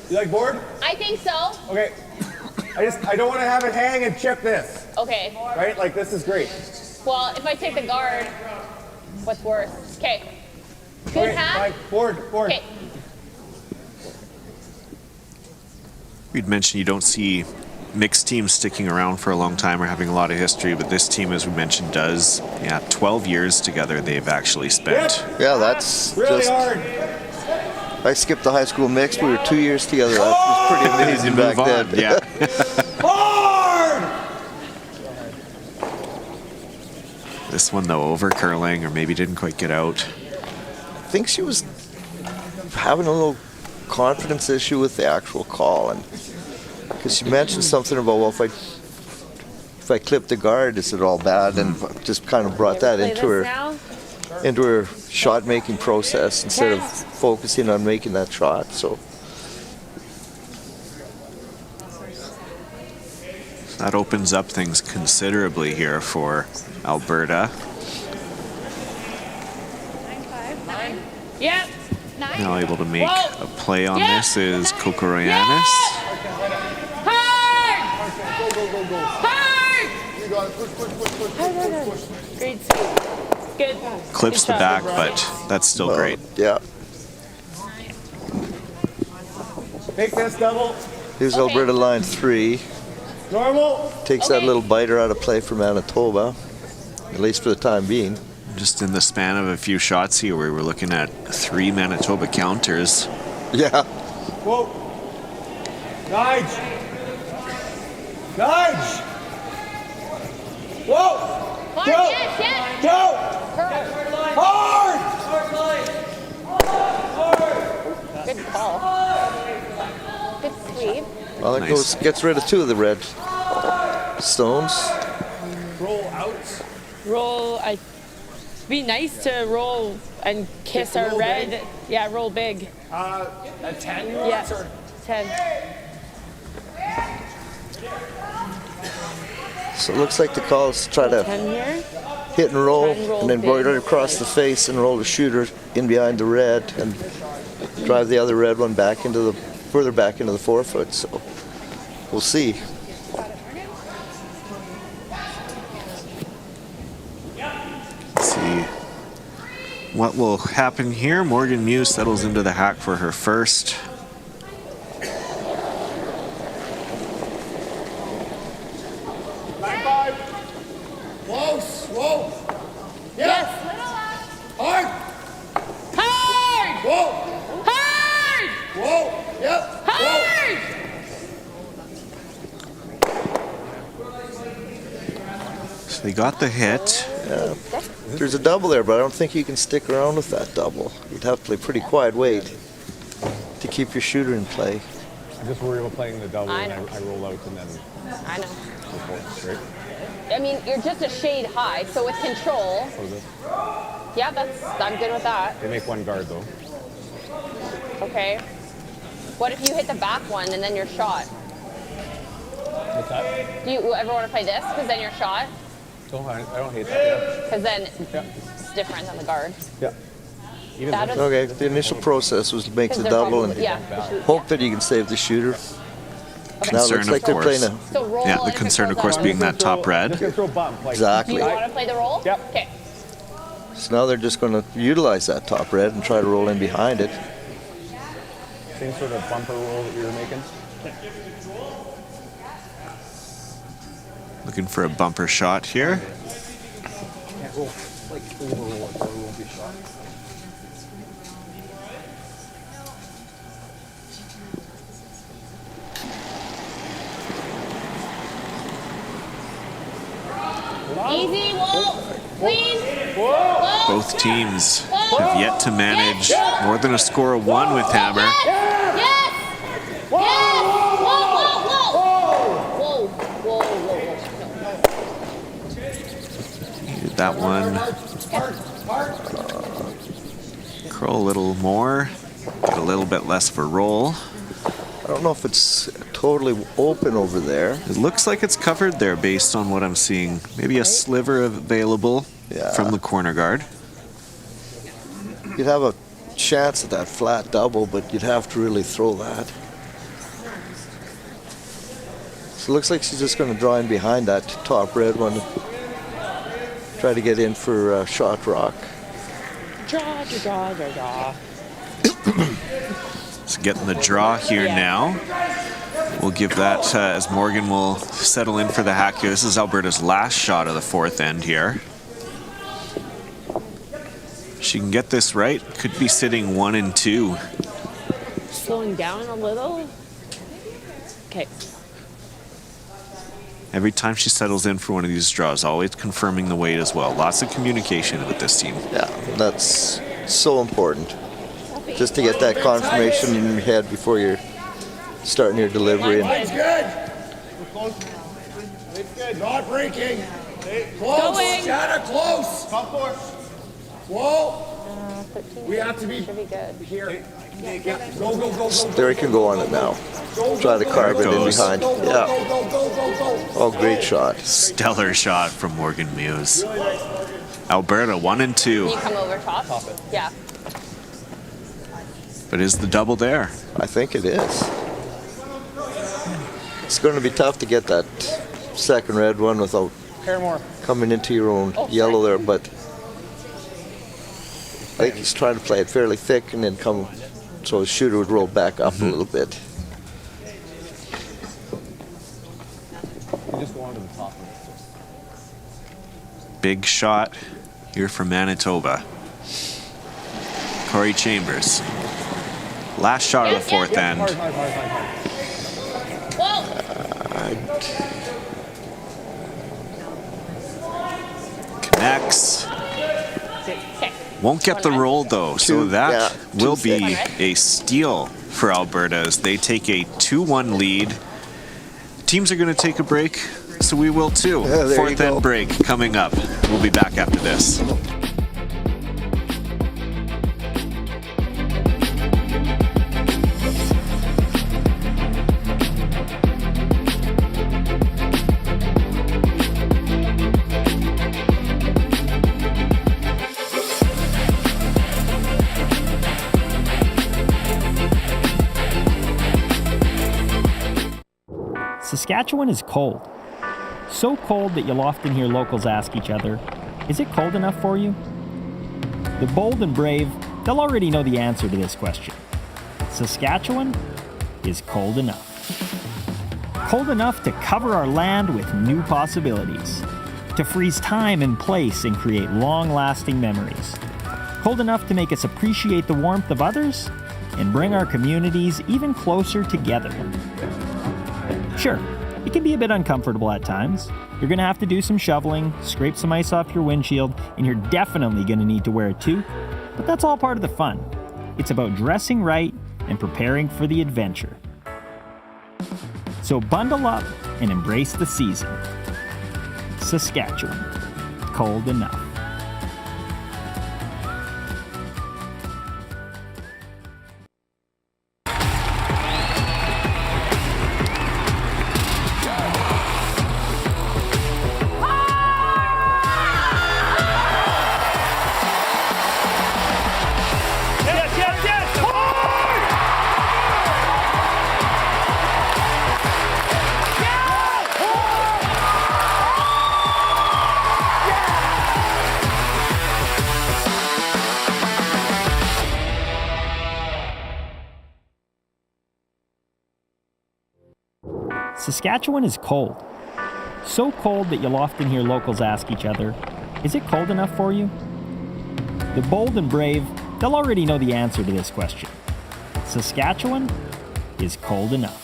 you like board? I think so. Okay. I don't want to have it hang and chip this. Okay. Right? Like this is great. Well, if I take the guard, what's worse? Okay. Good Okay, half. fine. Board. Okay. We'd mentioned you don't see mixed teams sticking around for a long time or having a lot of history, but this team, as we mentioned, does. Yeah, 12 years together they've actually spent. Yeah, that's Really just. hard. I skipped the high school mix. We were 2 years together. That was pretty amazing back Move then. on, yeah. Hard. This one, though, over curling, or maybe didn't quite get out. I think she was having a little confidence issue with the actual call, and because she mentioned something about, well, if I clip the guard, is it all bad? And just kind of brought that Play into this her now? shot making process instead of focusing on making that shot. So That opens up things considerably here for Alberta. Yep. Now able to make Whoa. a play on Yeah. this is Kokoroyanis. Hard! Hard! You got it. Push. Great sweep. Good. Clips Good the shot. back, but that's still great. yeah, Make this double. here's Okay. Alberta line 3. Normal. Takes that Okay. little biter out of play for Manitoba, at least for the time being. Just in the span of a few shots here, we were looking at 3 Manitoba counters. Yeah, Whoa. Nige. Whoa. Hard, Go. yes. Go. Curl. Hard. Good call. Good sweep. well, it Nice. gets rid of 2 of the red stones. Roll out. Roll. Be nice to roll and kiss our roll red. big? Yeah, roll big. A 10 you Yeah. want, or 10. So it looks like the call is to try to 10 here. hit and roll, Try and roll and then big. right across the face and roll the shooter in behind the red and drive the other red one back into the further back into the 4-foot. So we'll see. Let's see what will happen here. Morgan Muse settles into the hack for her first. back 5. Close. Whoa. Yes. Hard. Hard! Whoa. Hard! Whoa. Yep. Whoa. Hard! So they got the hit. There's a double there, but I don't think you can stick around with that double. You'd have to play pretty quiet weight to keep your shooter in play. I just worry about playing the double I and know. I roll out and then I know. just go straight. I mean, you're just a shade high, so with control, What is it? yeah, I'm good with that. They make one guard though. Okay. What if you hit the back one and then you're shot? What's that? Do you ever want to play this? Because then you're shot? I don't hate that. Because then Yeah. it's different than the guard. Yeah. Even That this- is, Okay, the initial process was to make because the they're double probably, and yeah. hope that you can save the shooter. Concern, looks like of they're playing course. a So roll. Yeah, and the if it concern, of goes course, out- being that top Just red. gonna throw bump. Like, Do you exactly. want to play the roll? Yep. Okay. So now they're just going to utilize that top red and try to roll in behind it. same sort of bumper roll that you were making. Looking for a bumper shot here. Can't roll like over roll it, so it won't be shot. Easy, whoa. Clean. Whoa. Both teams have yet to manage more than a score of 1 with Hammer. Yes. Yes. Whoa. Whoa. Whoa. Whoa. Whoa. Needed that one. Curl a little more. Get a little bit less of a roll. I don't know if it's totally open over there. It looks like it's covered there based on what I'm seeing. Maybe a sliver available from the corner guard. You'd have a chance at that flat double, but you'd have to really throw that. So it looks like she's just going to draw in behind that top red one. Try to get in for shot rock. Draw. So getting the draw here now. We'll give that as Morgan will settle in for the hack here. This is Alberta's last shot of the 4th end here. She can get this right. Could be sitting 1 and 2. Slowing down a little. Okay. Every time she settles in for one of these draws, always confirming the weight as well. Lots of communication with this team. Yeah, that's so important. Just to get that confirmation in your head before you're starting your delivery. It's good. It's good. Not breaking. Close. Going. Shanna, close. Top course. Whoa. 13. We have to be Should be good. here. Yeah. Go. There he can go on it now. Try to carve it in goes. behind. Go. Yeah. Go. Oh, great shot. Stellar shot from Morgan Muse. Alberta 1 and 2. Can you come over top? Yeah. But is the double there? I think it is. It's going to be tough to get that second red one without Paramore. coming into your own yellow there, but I think he's trying to play it fairly thick and then come so his shooter would roll back up a little bit. You just go on to the top. Big shot here from Manitoba. Corey Chambers. Last shot of the 4th end. Hard. Whoa. Connects. Okay. Won't get the roll though, so that yeah, will too be thick. a steal for Alberta as they take a 2-1 lead. Teams are going to take a break, so we will too. Yeah, there you 4th go. end break coming up. We'll be back after this. Saskatchewan is cold. So cold that you'll often hear locals ask each other, is it cold enough for you? The bold and brave, they'll already know the answer to this question. Saskatchewan is cold enough. Cold enough to cover our land with new possibilities. To freeze time and place and create long-lasting memories. Cold enough to make us appreciate the warmth of others and bring our communities even closer together. Sure, it can be a bit uncomfortable at times. You're going to have to do some shoveling, scrape some ice off your windshield, and you're definitely going to need to wear a toque, but that's all part of the fun. It's about dressing right and preparing for the adventure. So bundle up and embrace the season. Saskatchewan, cold enough. Saskatchewan is cold. So cold that you'll often hear locals ask each other, is it cold enough for you? The bold and brave, they'll already know the answer to this question. Saskatchewan is cold enough.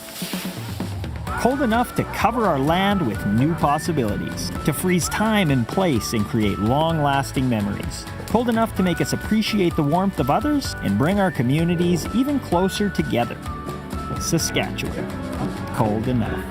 Cold enough to cover our land with new possibilities, to freeze time and place and create long-lasting memories. Cold enough to make us appreciate the warmth of others and bring our communities even closer together. Saskatchewan, cold enough.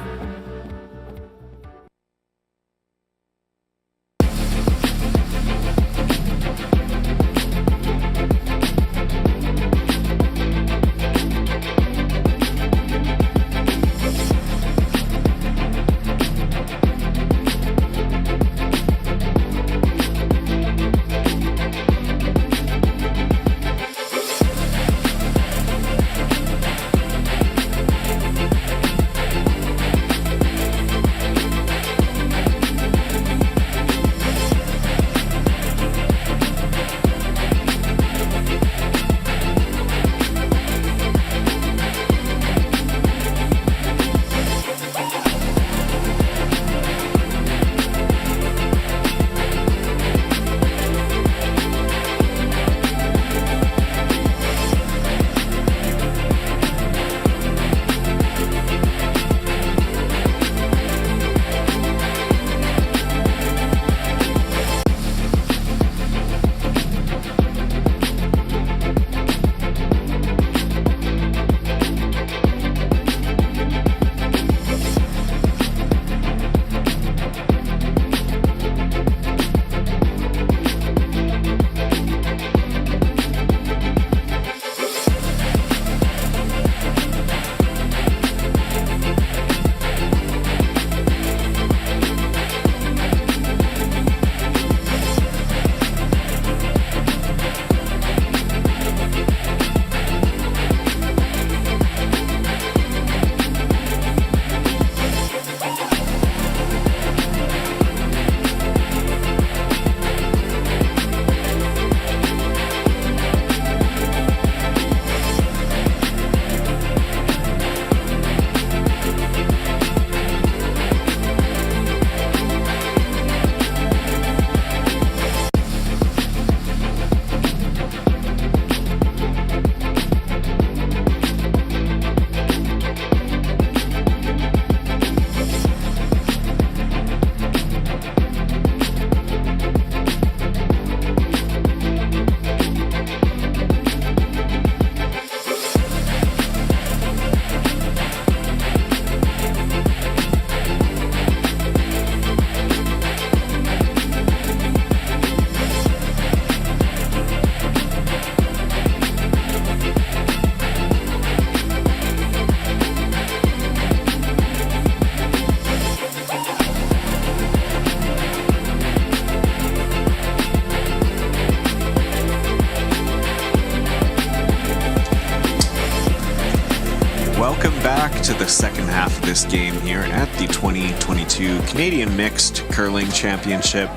Welcome back to the second half of this game here at the 2022 Canadian Mixed Curling Championship.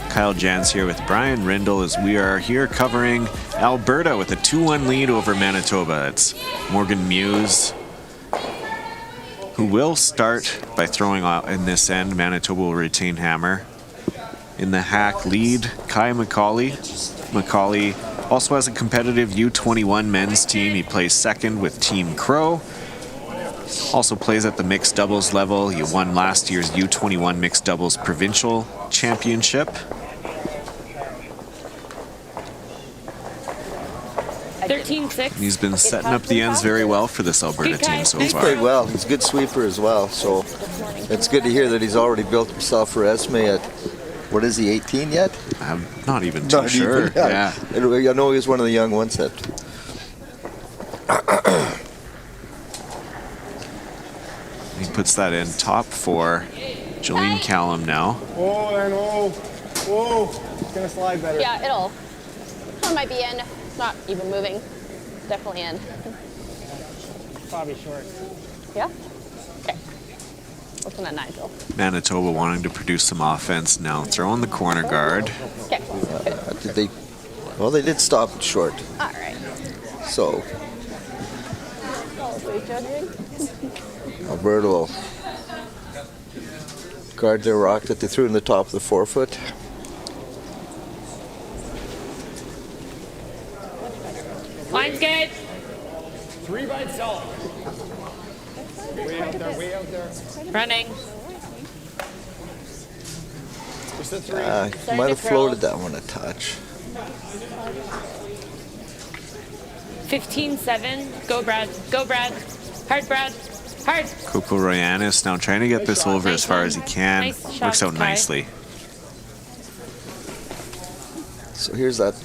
Kyle Jans here with Brian Rindle as we are here covering Alberta with a 2-1 lead over Manitoba. It's Morgan Muse who will start by throwing out in this end. Manitoba will retain hammer. In the hack lead, Kai McCauley. McCauley also has a competitive U21 men's team. He plays second with Team Crow. Also plays at the mixed doubles level. He won last year's U21 mixed doubles provincial championship. 13-6. He's been setting up the ends very well for this Alberta team so He's far. played well. He's a good sweeper as well. So it's good to hear that he's already built himself a resume at, what is he, 18 yet? I'm not even too sure. Yeah. I know he was one of the young ones that. He puts that in top four. Jolene Callum now. Oh, and oh, it's gonna slide better. Yeah, it might be in. It's not even moving. Definitely in. Probably short. Yeah? Okay. Looking at Nigel. Manitoba wanting to produce some offense now. Throwing the corner guard. Okay. Well, they did stop it short. All right. So Oh, are you judging? Alberta will guard their rock that they threw in the top of the 4-foot. Line's good. 3 by itself. Way out there, way out there. Running. Just a 3. You might have floated that one a touch. 15-7. Go, Brad. Go, Brad. Hard, Brad. Hard. Coco Royanis now trying to get this over as far as he can. Nice Works shots, out Kai. nicely. So here's that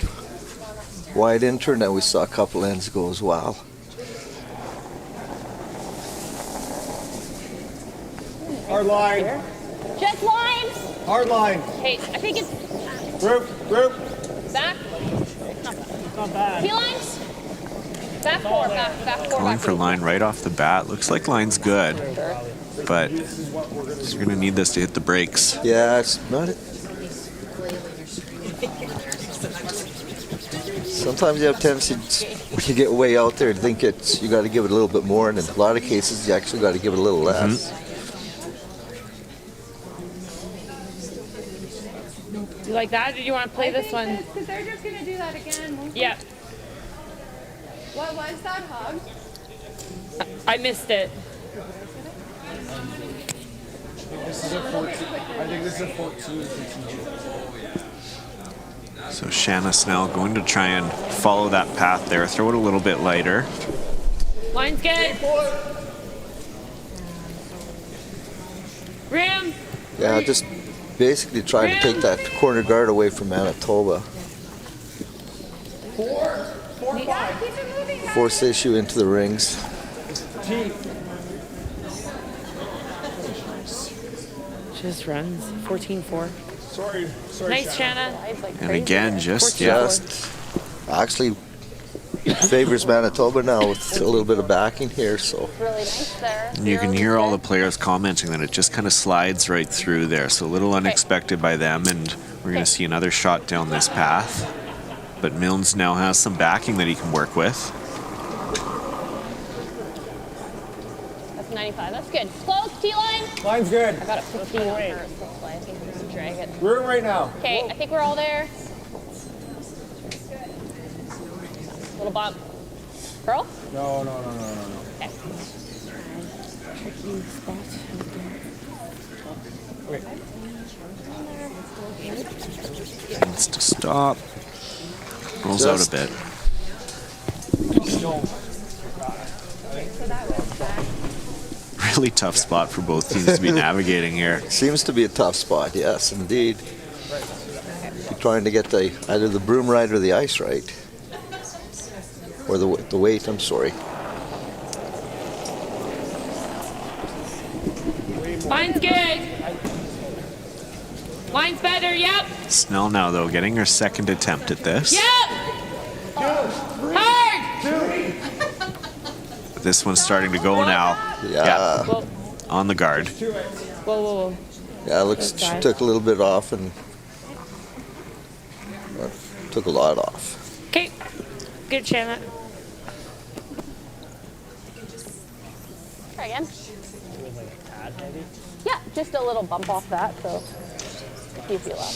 wide intern that we saw a couple ends ago as well. Hard line. Just lines. Hard line. Hey, I think it's Group, group. back. Not bad. T lines. Back 4, back 4. Going for line right off the bat. Looks like line's good, but you're gonna need this to hit the brakes. Yeah, it's not. Sometimes you have tendency when you get way out there to think you got to give it a little bit more, and in a lot of cases you actually got to give it a little less. You like that, or do you want to play this one? Because they're just going to do that again. won't they? Yeah. What was that hug? I missed it. This is a 14. I think this is a 14. So Shanna Snell going to try and follow that path there. Throw it a little bit lighter. Line's good. Room. Yeah, just basically trying to take that corner guard away from Manitoba. 4, 5. Keep it moving. guys. Force issue into the rings. T. Just runs. 14-4. Sorry. Nice, Shanna. And again, just Actually favors Manitoba now with a little bit of backing here. So Really nice there. you can hear all the players commenting that it just kind of slides right through there. So a little unexpected by them, and we're going to see another shot down this path. But Milnes now has some backing that he can work with. That's 95. That's good. Close, T-line. Line's good. I got a 15 on her. So I think I'm going to drag it. We're in right now. Okay, I think we're all there. Little bump. Curl? No. Okay. Tricky spot. Wait. Needs to stop. Rolls out a bit. Really tough spot for both teams to be navigating here. seems to be a tough spot. Yes, indeed. You're trying to get either the broom right or the ice right, or the weight. I'm sorry. Line's good. Line's better. Yep. Snell now, though, getting her second attempt at this. Yep. Hard. But this one's starting to go now. Yeah. Whoa, On the guard. whoa. Yeah, it looks she took a little bit off and took a lot off. Okay. Good, Shanna. Try again. Yeah, just a little bump off that, so if you feel up.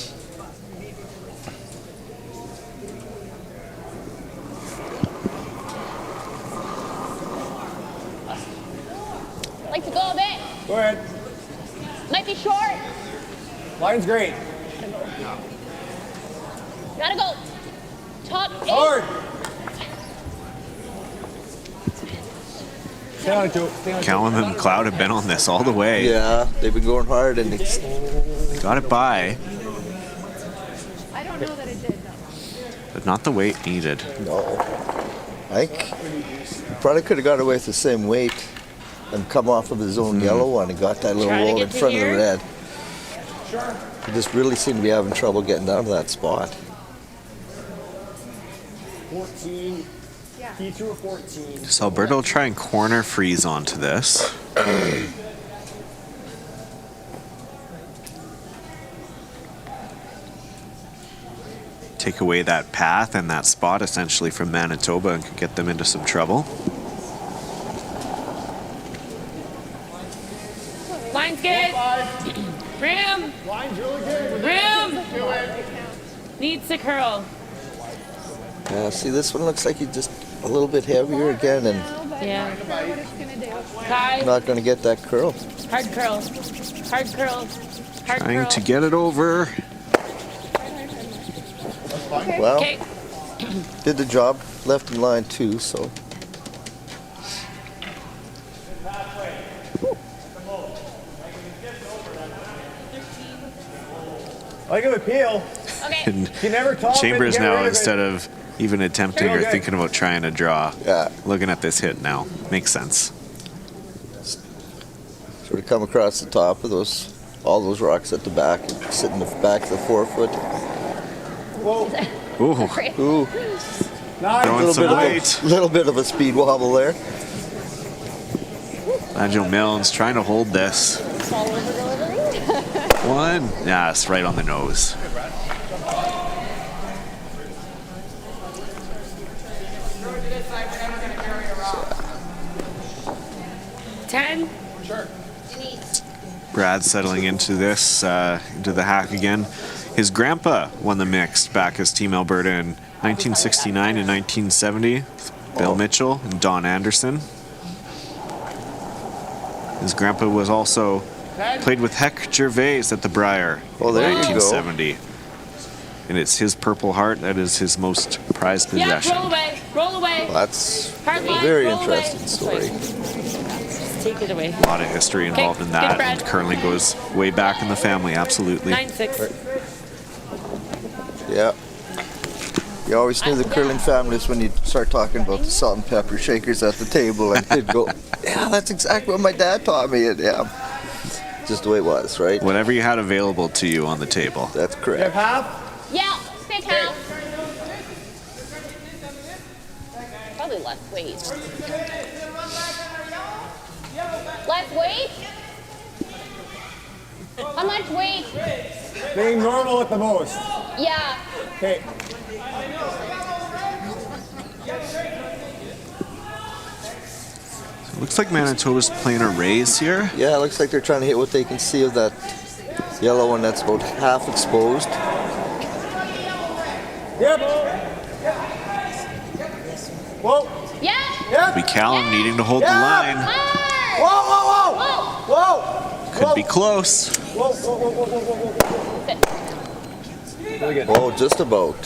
Like to go a bit. Go ahead. Might be short. Line's great. Gotta go. Top 8. Hard. Stay on it, Joe. Stay on it. Callum and McLeod have been on this all the way. Yeah, they've been going hard, and it's Got it by, I don't know that it did, though. but not the weight needed. no. I think he probably could have got away with the same weight and come off of his own yellow one and got that little Trying to roll get in to front of the here? red. He just really seemed to be having trouble getting down to that spot. 14. He threw a 14. So Alberta will try and corner freeze onto this. Take away that path and that spot essentially from Manitoba and could get them into some trouble. Line's good. Rim! Line's really good. Rim! Do it. Needs to curl. Yeah, see, this one looks like he's just a little bit heavier again, and Yeah. What it's gonna do. Kai, not going to get that curl. hard curl. Hard curl. Hard Trying curl. to get it over. Well, Okay. did the job, left in line too, so. I give a peel. Okay. And You never top it, Chambers get rid now, of it. instead of even attempting or Okay. thinking about trying to draw, Yeah. looking at this hit now. Makes sense. Sort of come across the top of those, all those rocks at the back, sit in the back of the 4-foot. Whoa. Ooh, Ooh, Nine. throwing some weight. little bit of a speed wobble there. Nigel Milnes trying to hold this. Fall over delivery. One. Yes, right on the nose. Ten. Brad settling into this, into the hack again. His grandpa won the mixed back as Team Alberta in 1969 and 1970. Bill Mitchell and Don Anderson. His grandpa was also played with Heck Gervais at the Briar Oh, in there you go. 1970. And it's his Purple Heart that is his most prized Yeah, possession. roll away. Roll away. That's Hard line. a very roll away. interesting story. Just take it away. A lot of history involved in Good, that, Brad. and curling goes way back in the family, absolutely. 9-6. Yeah. You always knew the curling families when you start talking about the salt and pepper shakers at the table, and they'd go, yeah, that's exactly what my dad taught me. And yeah, just the way it was, right? Whatever you had available to you on the table. That's You have correct. half? Yeah, stick half. Probably less weight. Less weight? How much weight? Being normal at the most. Yeah. Okay. Looks like Manitoba's playing a raise here. Yeah, it looks like they're trying to hit what they can see of that yellow one that's about half exposed. Yep. Whoa. Yeah. Yep. McCallum needing to hold the Yeah. line. Hard. Whoa, whoa, whoa. Whoa. Whoa. Could be close. Whoa, whoa, whoa, whoa, whoa, whoa. Sit. Really good. Oh, just about.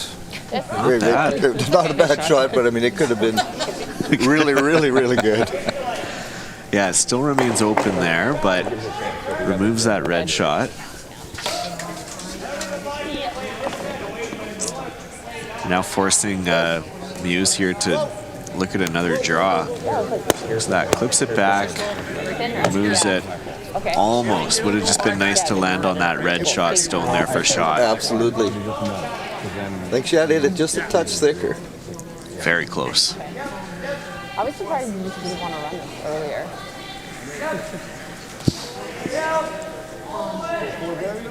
This Not a bad shot, but I mean, it could have been really, really, really good. Yeah, it still remains open there, but removes that red shot. Now forcing Muse here to look at another draw. So that clips it back, moves it. Okay. Almost. Would have just been nice to land on that red shot stone there for shot. Absolutely. I think she had hit it just a touch thicker. Very close. I was surprised you just didn't want to run this earlier.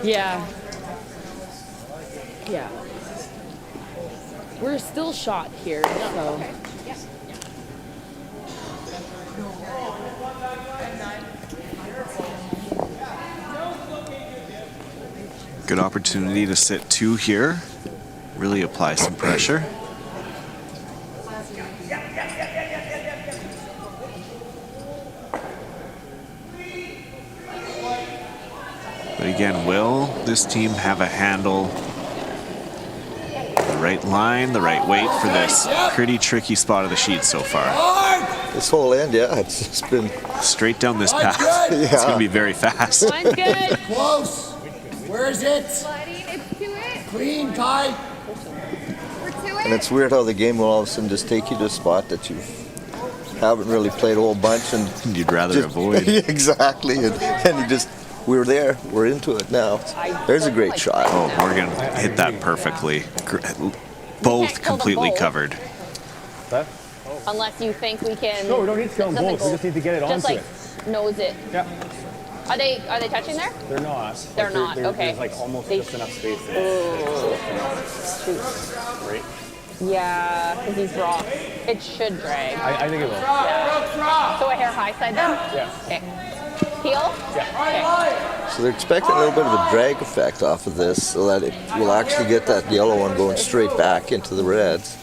Yeah. Yeah. We're still shot here, so. Good opportunity to sit two here. Really apply some pressure. But again, will this team have a handle? The right line, the right weight for this pretty tricky spot of the sheet so far. This whole end, yeah, it's just been. Straight down this path. It's Yeah. going to be very fast. Line's good. Close. Where is it? Buddy, it's to it. Clean, tight. We're to And it. it's weird how the game will all of a sudden just take you to a spot that you haven't really played a whole bunch and You'd rather just, avoid. exactly, and you just we're there, we're into it now. There's a great shot. Oh, Morgan hit that perfectly. Both completely covered. Unless you think we can. No, we don't need to kill them doesn't both. We go- just need to get it Just onto like nose it. Yeah. Are they touching there? They're not. They're not, okay. There's like almost They- just enough space. Shoot. Right? Yeah, because he's raw. It should drag. I think it will. So a hair high side then? Yeah. Okay. Heel? Yeah. So they're expecting a little bit of a drag effect off of this so that it will actually get that yellow one going straight back into the reds.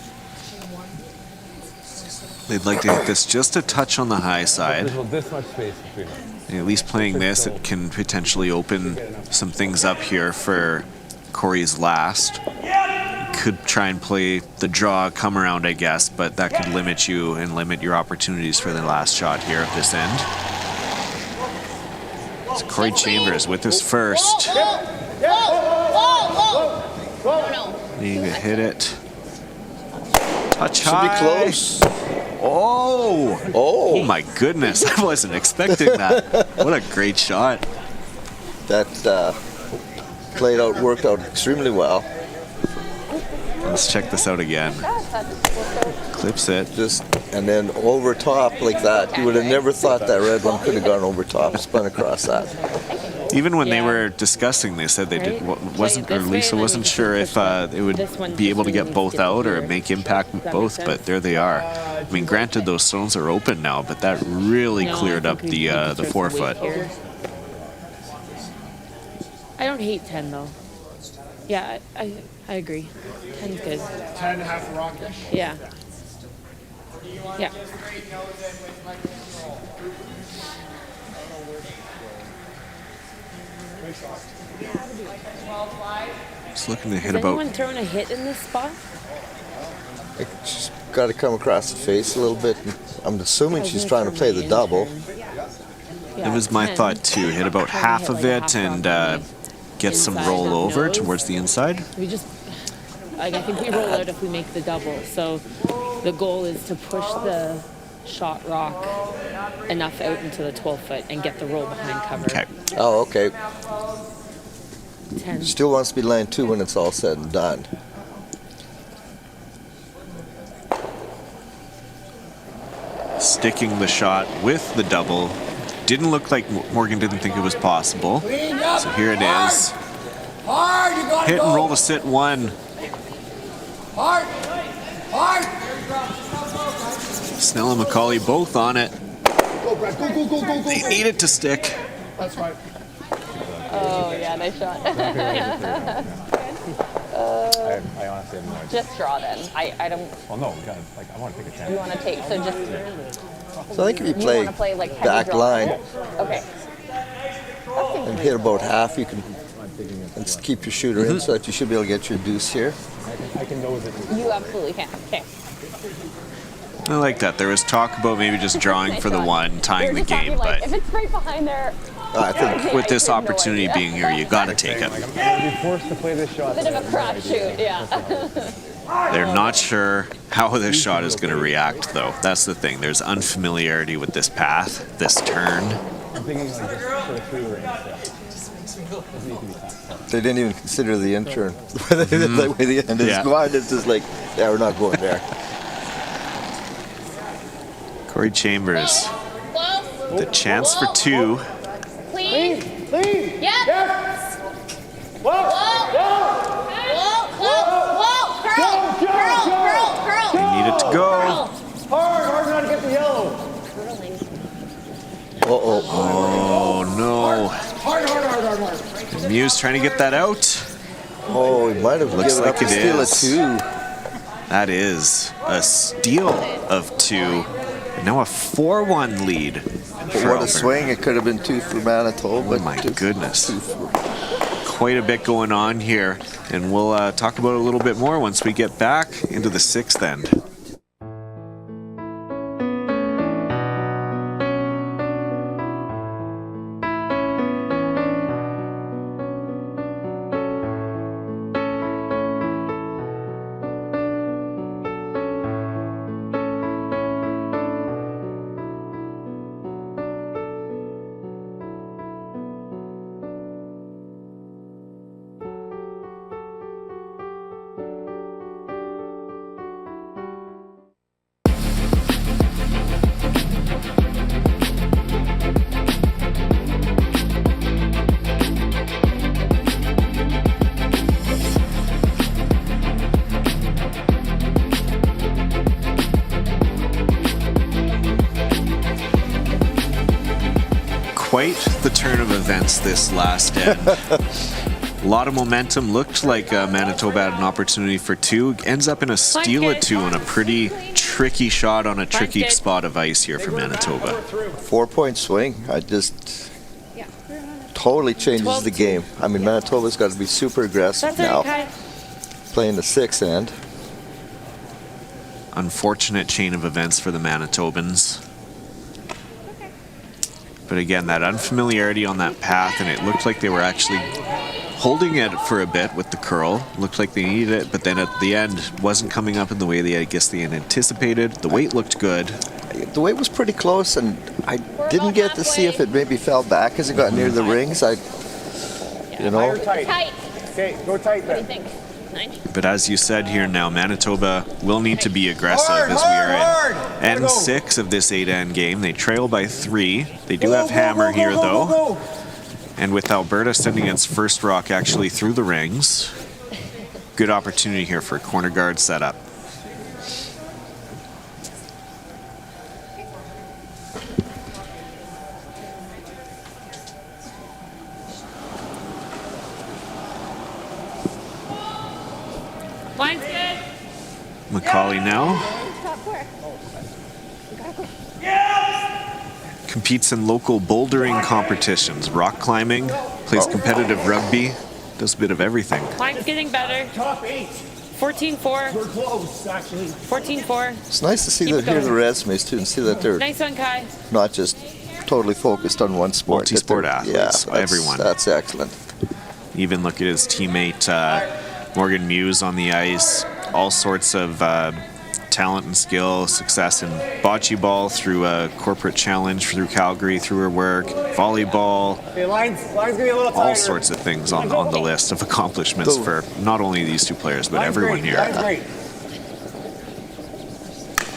They'd like to hit this just a touch on the high side. There's this much space between them. And at least playing this, it can potentially open some things up here for Corey's last. Could try and play the draw come around, I guess, but that could limit you and limit your opportunities for the last shot here at this end. It's Corey Chambers with his first. Need to hit it. Touch Should high. be close. Oh my goodness, I wasn't expecting that. What a great shot. That worked out extremely well. Let's check this out again. Clips it. And then over top like that. You would have never thought that red one could have gone over top, spun across that. Even when they were discussing, they said they Lisa wasn't sure if it would be able to get both out or make impact both, but there they are. I mean, granted, those stones are open now, but that really cleared up the 4 foot. I don't hate 10 though. Yeah, I agree. 10's good. 10 half rockish. Yeah. Yeah. Just looking to hit Is about. anyone throwing a hit in this spot? She's got to come across the face a little bit. I'm assuming she's trying to play the double. It was my thought too. Hit about half of it and get some roll over towards the inside. We just, I think we roll out if we make the double. So the goal is to push the shot rock enough out into the 12 foot and get the roll behind cover. Okay. Oh, okay. 10. Still wants to be laying 2 when it's all said and done. Sticking the shot with the double. Didn't look like Morgan didn't think it was possible. So here it is. Hard, you gotta Hit go. and roll to sit 1. Hard. Hard. Snell and McCauley both on it. Go, Brad. Go, go, go, go, go. They need it to stick. That's right. Oh, yeah, nice shot. I honestly have no idea. Just draw then. I don't. Well, no, we got I want to take a chance. You want to take, so just. So I think if you want to play like heavy back draw. line Okay. and hit about half, you can and keep your shooter in so that you should be able to get your deuce here. I can nose it. You absolutely can. Okay. I like that. There was talk about maybe just drawing for the 1, tying the You're just game, talking like, but if it's right behind there. I think with this I have no opportunity idea. being here, you got to take it. I'm going to be forced to play this shot. Bit of a crapshoot, yeah. They're not sure how this shot is going to react, though. That's the thing. There's unfamiliarity with this path, this turn. I'm thinking like just sort of through range. Doesn't need to be tough. they didn't even consider the intern. The way the end is going, it's just like, yeah, we're not going there. Corey Chambers, Close. the chance for 2. Clean. Lean. Yep. Whoa. Whoa. Whoa. Curl. They need it to go. Hard not to get the yellow. Uh-oh. Oh, no. Hard. Muse trying to get that out. Oh, he might have Looks given like up the it steal is. of 2. That is a steal of 2. And now a 4-1 lead. But what a swing. It could have been 2 for Manitoba. Oh my 2 goodness. for Quite a bit going on here. And we'll talk about it a little bit more once we get back into the 6th end. quite the turn of events this last end. A lot of momentum. Looked like Manitoba had an opportunity for two. Ends up in a steal at two on a pretty tricky shot on a tricky spot of ice here for Manitoba. 4-point swing. I just totally changes the game. I mean, Manitoba's got to be super aggressive now. Playing the 6th end. Unfortunate chain of events for the Manitobans. But again, that unfamiliarity on that path, and it looked like they were actually holding it for a bit with the curl. Looked like they needed it, but then at the end wasn't coming up in the way they, I guess, they had anticipated. The weight looked good. The weight was pretty close, and I didn't get to see if it maybe fell back as it got near the rings. You know. Tight. Okay, go tight What do then. you think? 9? But as you said here now, Manitoba will need to be aggressive as we are in N6 of this 8-end game. They trail by 3. They do have hammer here, though. And with Alberta sending its first rock actually through the rings, good opportunity here for a corner guard setup. Line's good. Macaulay now Top 4. competes in local bouldering competitions, rock climbing, plays competitive rugby, does a bit of everything. Line's getting better. Top 8. 14-4. We're close, actually. 14-4. It's nice to see Keep that it hear the going. resumes too, and see that they're Nice one, Kai. not just totally focused on one sport. Multi-sport that they're- athletes, everyone. That's excellent. Even look at his teammate Morgan Muse on the ice. All sorts of talent and skill, success in bocce ball through a corporate challenge through Calgary, through her work, volleyball, Okay, line's gonna be a little tighter. all sorts of things on the list of accomplishments for not only these two players, but everyone great. here. Line's great.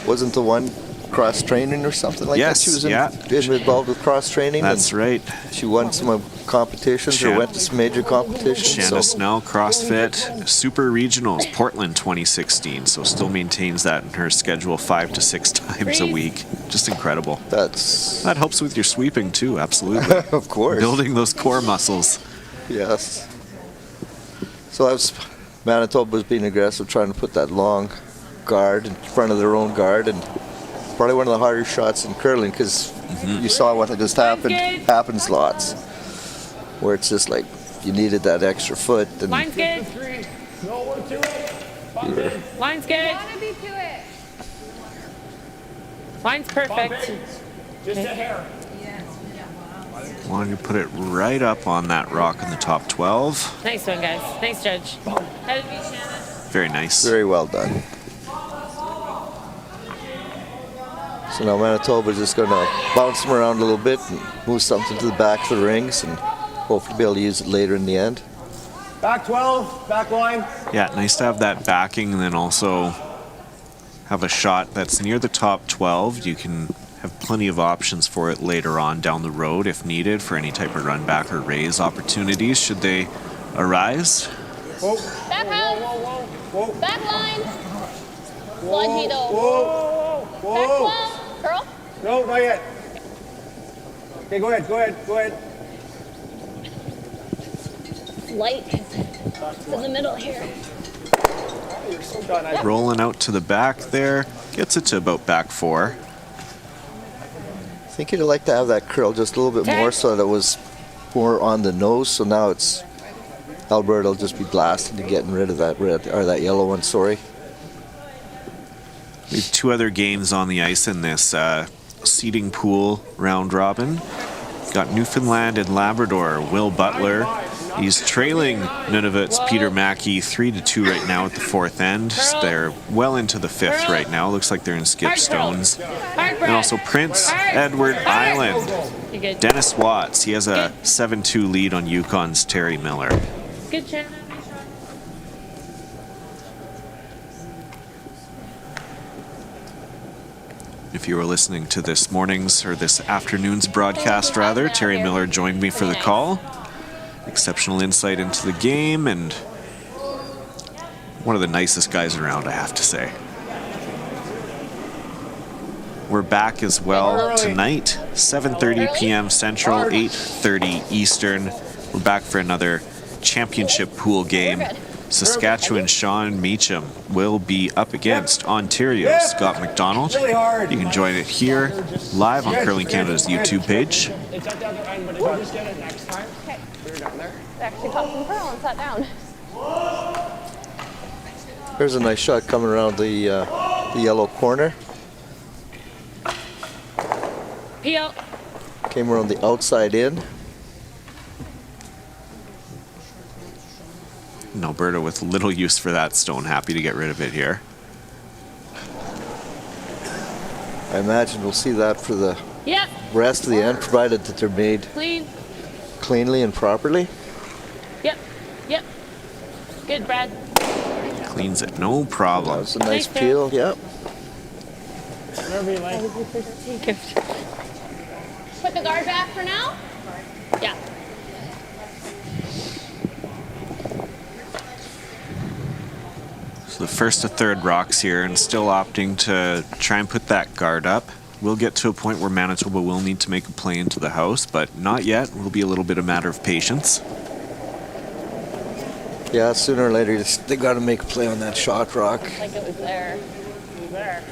Wasn't the one cross training or something like Yes, that? She was yeah. involved with cross training. That's right. She won some competitions or went to some major competitions. Shanda Snell, CrossFit, Super Regionals, Portland 2016. So still maintains that in her schedule 5 to 6 times a week. Just incredible. That helps with your sweeping too, absolutely. of course. Building those core muscles. Yes. So that was Manitoba was being aggressive, trying to put that long guard in front of their own guard, and probably one of the harder shots in curling because you saw what had just happened. Happens lots, where it's just like you needed that extra foot. And Line's good. No, we're to it. you were, Line's good. Gotta be to it. Line's perfect. Just a hair. Wanted to put it right up on that rock in the top 12. Nice one, guys. Nice judge. Headed to you, Shannon. Very nice. very well done. So now Manitoba's just going to bounce them around a little bit and move something to the back of the rings and hopefully be able to use it later in the end. Back 12, back line. Yeah, nice to have that backing and then also have a shot that's near the top 12. You can have plenty of options for it later on down the road if needed for any type of run back or raise opportunities should they arise. Whoa, Back house. whoa, Back line. Lungy though. whoa, Back whoa. 12. Curl. No, not yet. Okay, go ahead. Light. It's in the middle here. You're so done. I Rolling out to the back there. Gets it to about back 4. I think you'd like to have that curl just a little bit more so that it was more on the nose. So now it's Alberta will just be blasting and getting rid of that red or that yellow one. Sorry. We have 2 other games on the ice in this seeding pool round robin. Got Newfoundland and Labrador. Will Butler, he's trailing Nunavut's Peter Mackey 3-2 right now at the 4th end. They're well into the 5th right now. Looks like they're in skip stones. And also Prince Edward Island. You're good. Dennis Watts, he has a 7-2 lead on Yukon's Terry Miller. Good, Shannon. If you were listening to this morning's or this afternoon's broadcast, rather, Terry Miller joined me for the call. Exceptional insight into the game and one of the nicest guys around, I have to say. We're back as well tonight, 7:30 p.m. Central, 8:30 Eastern. We're back for another championship pool game. Saskatchewan Sean Meacham will be up against Ontario Scott McDonald. You can join it here live on Curling Canada's YouTube page. It's at the other end, but if you just get it next time, Okay. we're down there. I actually caught some curl and sat down. There's a nice shot coming around the yellow corner. Peel. Came around the outside in. And Alberta with little use for that stone, happy to get rid of it here. I imagine we'll see that for the Yep. rest of the end, provided that they're made Clean. cleanly and properly. Yep. Yep. Good, Brad. Cleans it, no problem. That's a nice Nice peel, yep. Whatever you like. Put the guard back for now. Yeah. So the first to third rocks here, and still opting to try and put that guard up. We'll get to a point where Manitoba will need to make a play into the house, but not yet. Will be a little bit a matter of patience. Yeah, sooner or later they got to make a play on that shot rock. Like it was there. There.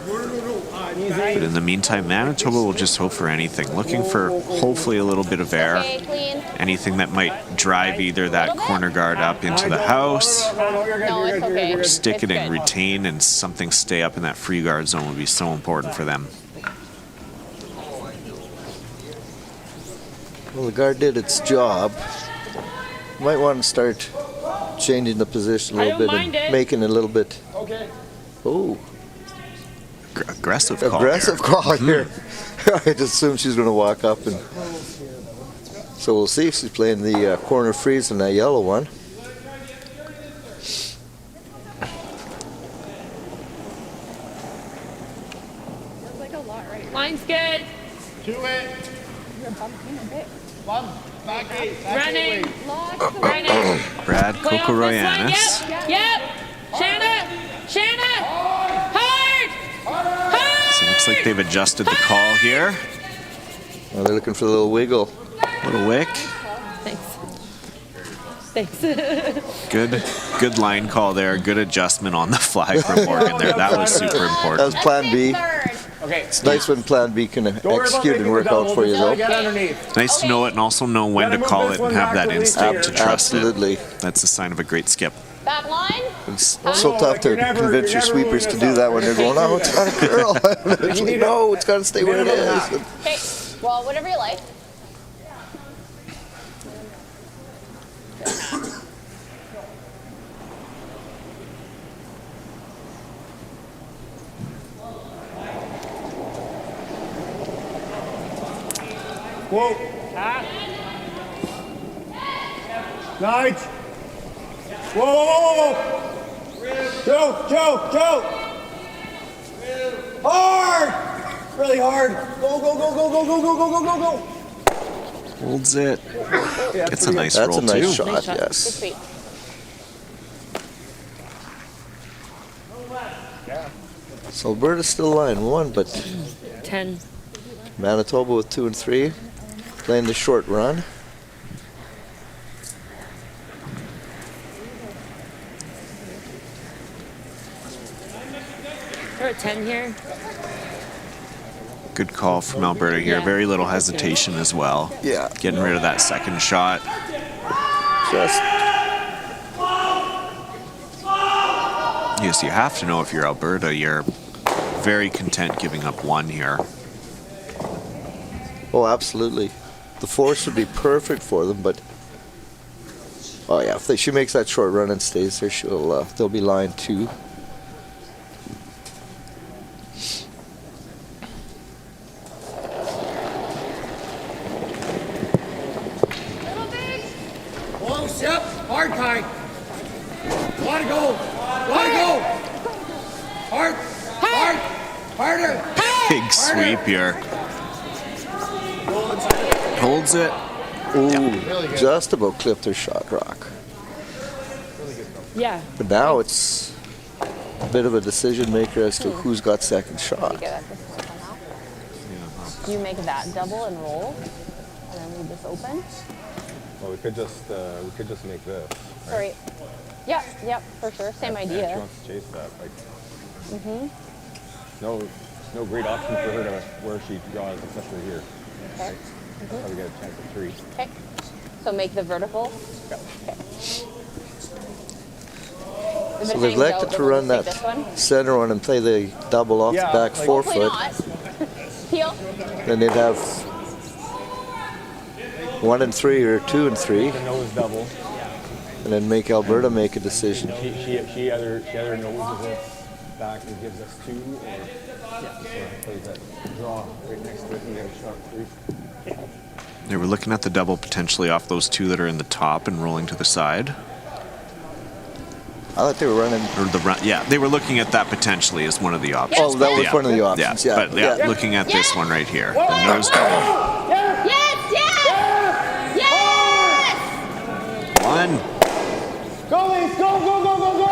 But in the meantime, Manitoba will just hope for anything, looking for hopefully a little bit of air. Okay, clean. Anything that might drive either that corner guard up into the house, No, you're good, No, you're it's good, you're okay. good, or stick It's it and good. retain, and something stay up in that free guard zone would be so important for them. Well, the guard did its job. Might want to start changing the position a I little don't bit mind and it. making it a little bit. Okay. Oh, Aggressive call aggressive there. call here. I just assumed she's going to walk up, and so we'll see if she's playing the corner freeze in that yellow one. Feels like a lot right now. Line's good. To it. You're bumping a bit. Bump. Back eight. Back Running. eight. Lots of Running. Brad Play off this one. Kokoroyanis. Yep. Yep. Shanna. Shanna. Hard. Hard. So it looks like they've adjusted the call here. Well, they're looking for the little wiggle. Little wick. Thanks. Good line call there. Good adjustment on the fly from Morgan there. That was super That important. was plan B. Third. Okay. It's nice when plan B can Don't worry about execute making and the work double, out for you, just though. Get underneath. Nice to know it and also know when to Gotta move call this it and one have back that to least instinct to here. trust it. Absolutely. That's a sign of a great skip. Back line. It's so tough to convince your sweepers to do that when they're going, oh, it's got a curl. Actually, no, it's got to stay where it is. Okay. Well, whatever you like. Whoa. Nige. Whoa, whoa, whoa, whoa. Joe. Hard. Really hard. Go, go, go, go, go, go, go, go, go, go, go. Holds it. Gets a nice That's roll a nice too. shot, Nice shot. Good yes. feet. So Alberta's still line one, but 10. Manitoba with 2 and 3, playing the short run. We're at 10 here. Good call from Alberta here. Yeah. Very little hesitation as well. Yeah, Getting rid of that second shot. just Yes, you have to know if you're Alberta, you're very content giving up one here. oh, absolutely. The force would be perfect for them, but oh yeah, if she makes that short run and stays there, they'll be line 2. Little big. Close, yep. Hard kind. Let it go. Let it go. Hard. Hard. Harder. Big sweep here. Holds it. Ooh, just about clipped her shot rock. Yeah. But now it's bit of a decision maker as to who's got second You shot. get at this somehow. Do you make that double and roll, and then leave this open? Well, we could just make this. Sorry. Yeah, for sure. Same And she idea. wants to chase that. Like, no great option for her to where she draws, especially here. Okay. That's how we get a chance at 3. Okay. So make the vertical. Yeah. Okay. If So it they've hangs elected out, to then we'll run just that take this one. center one and play the double off Yeah, the back like- Hopefully forefoot. not. Heel. Then they'd have 1 and 3 or 2 and 3, The nose double. and then make Alberta make a decision. She either noses it back and gives us 2, or just plays that draw right next to it and get a sharp 3. They were looking at the double potentially off those 2 that are in the top and rolling to the side. I thought they were running. Or the run, yeah, they were looking at that potentially as one of the options. Oh, that was Yeah. one of the options. Yeah, But looking at this one right here, the nose double. Yes! Yes! Yes! 1. Go, Leaf, go, go, go, go, go!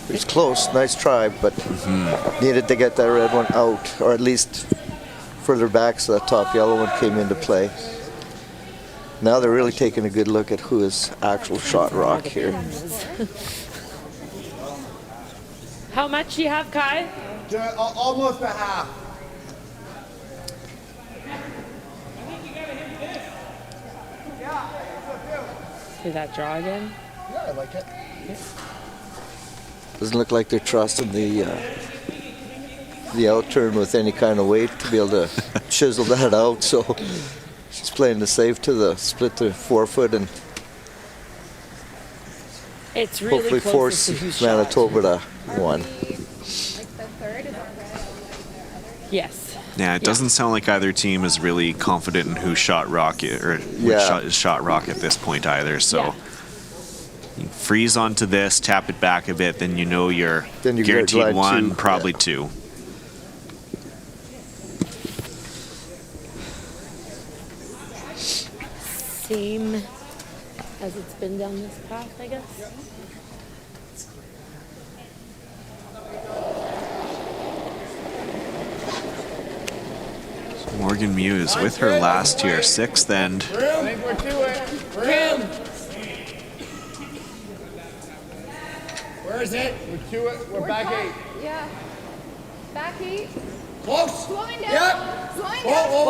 It was close. Nice try, but needed to get that red one out, or at least further back so that top yellow one came into play. Now they're really taking a good look at who is actual shot rock here. How much do you have, Kai? Almost a half. See that draw again? Yeah, I like it. Doesn't look like they're trusting the outturn with any kind of weight to be able to chisel that out. So she's playing the safe to the split the forefoot and It's really hopefully close force to who's shot. Manitoba to 1. Like the third is Yes. Yeah, it doesn't sound like either team is really confident in who shot rock or which shot is shot rock at this point either. So Yeah. you freeze onto this, tap it back a bit, then you know you're Then you get guaranteed line 1, 2, probably yeah. 2. Same as it's been down this path, I guess. Morgan Muse with her last year, 6th end. I think we're to it. Where is it? We're to it. We're back 8. Yeah. Back 8. Close. Slowing down. Yep. Slowing Whoa, down. whoa,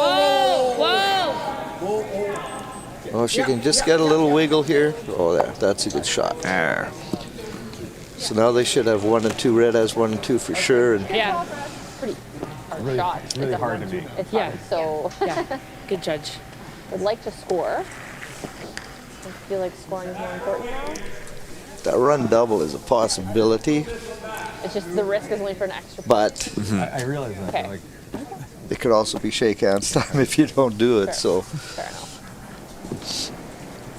whoa, Whoa! whoa, whoa. Oh, she can just get a little wiggle here. Oh, that's a good shot. There. So now they should have 1 and 2. Red has 1 and 2 for sure. And Yeah. Pretty hard shot. It's really hard to make. It's Yeah. hard, so Yeah. Good judge. would like to score. I feel like scoring is more important now. that run double is a possibility, It's just the risk is only for an extra point. but I realize that. Okay. Like, it could also be shake hands time if you don't do it. Fair. So Fair enough. It's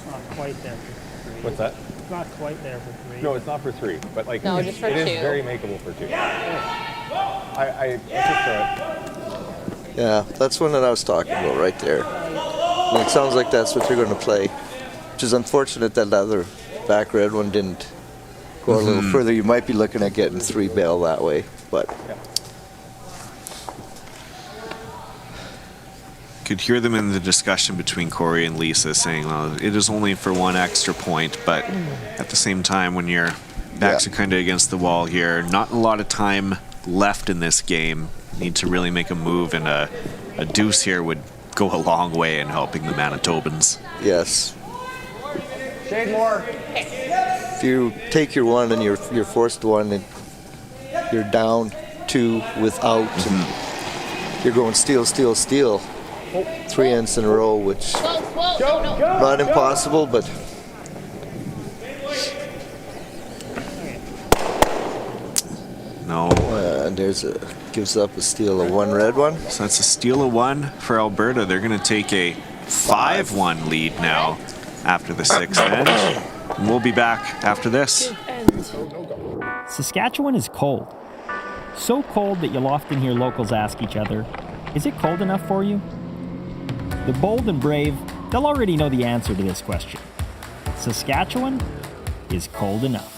not quite there for 3. what's that? It's not quite there for 3. No, it's not for 3, but like No, just for it 2. is very makeable for 2. I yeah, that's one that I was talking about right there. And it sounds like that's what they're going to play, which is unfortunate that the other back red one didn't go a little further. You might be looking at getting 3 bail that way, but Could hear them in the discussion between Corey and Lisa saying, well, it is only for 1 extra point, but at the same time, when your backs are kind of against the wall here, not a lot of time left in this game. Need to really make a move, and a deuce here would go a long way in helping the Manitobans. yes. Shade more. If you take your 1 and you're forced to 1, and you're down 2 without, and you're going steal, steal, steal 3 ends in a row, which Whoa, whoa, no, no. not impossible, but No. and gives up a steal of 1 red one. So that's a steal of 1 for Alberta. They're going to take a 5-1 lead now after the 6th end. And we'll be back after this. Saskatchewan is cold. So cold that you'll often hear locals ask each other, is it cold enough for you? The bold and brave, they'll already know the answer to this question. Saskatchewan? is cold enough.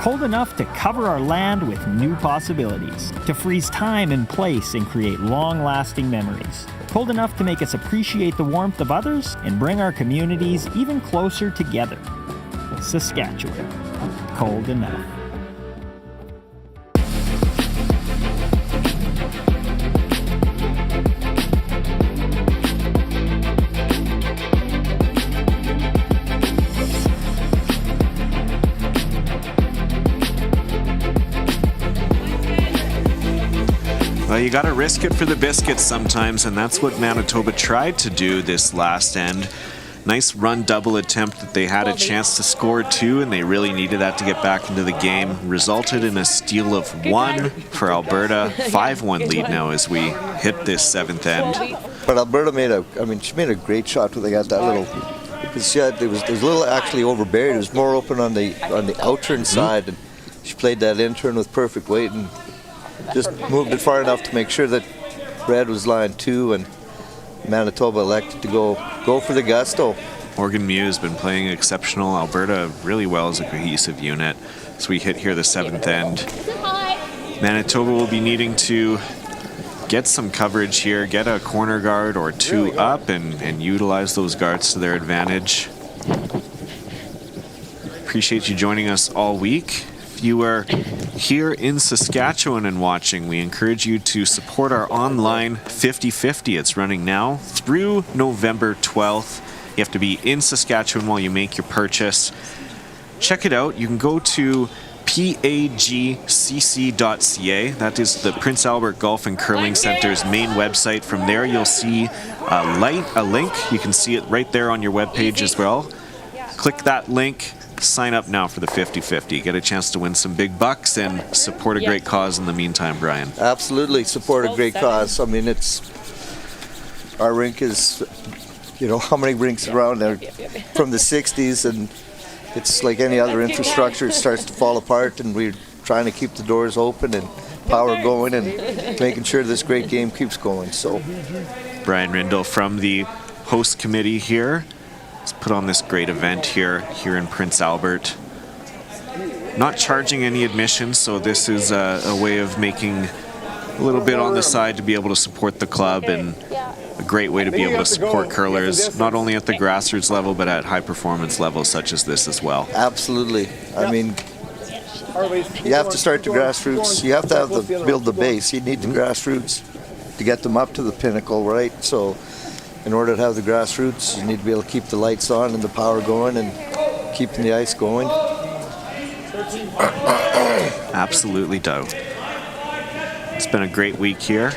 Cold enough to cover our land with new possibilities, to freeze time and place and create long-lasting memories. Cold enough to make us appreciate the warmth of others and bring our communities even closer together. Saskatchewan, cold enough. Well, you got to risk it for the biscuits sometimes, and that's what Manitoba tried to do this last end. Nice run double attempt that they had a chance to score 2, and they really needed that to get back into the game. Resulted in a steal of 1 for Alberta. 5-1 lead now as we hit this 7th end. But Alberta she made a great shot when they got that little, because it was a little actually overburied. It was more open on the outturn side, and she played that intern with perfect weight and just moved it far enough to make sure that Red was line 2, and Manitoba elected to go for the gusto. Morgan Mew has been playing exceptional. Alberta really well as a cohesive unit. So we hit here the 7th end. Manitoba will be needing to get some coverage here, get a corner guard or 2 up and utilize those guards to their advantage. Appreciate you joining us all week. If you are here in Saskatchewan and watching, we encourage you to support our online 50/50. It's running now through November 12th. You have to be in Saskatchewan while you make your purchase. Check it out. You can go to pagcc.ca. That is the Prince Albert Golf and Curling Center's main website. From there, you'll see a link. You can see it right there on your webpage as well. Click that link. Sign up now for the 50/50. Get a chance to win some big bucks and support a great cause in the meantime, Brian. Absolutely, support a great cause. I mean, our rink is, how many rinks around there from the 60s, and it's like any other infrastructure. It starts to fall apart, and we're trying to keep the doors open and power going and making sure this great game keeps going. So, Brian Rindle from the host committee here. Let's put on this great event here in Prince Albert. Not charging any admission, so this is a way of making a little bit on the side to be able to support the club, and a great way to be able to support curlers, not only at the grassroots level, but at high performance levels such as this as well. Absolutely. I mean, you have to start the grassroots. You have to build the base. You need the grassroots to get them up to the pinnacle, right? So in order to have the grassroots, you need to be able to keep the lights on and the power going and keeping the ice going. Absolutely, Dow. It's been a great week here.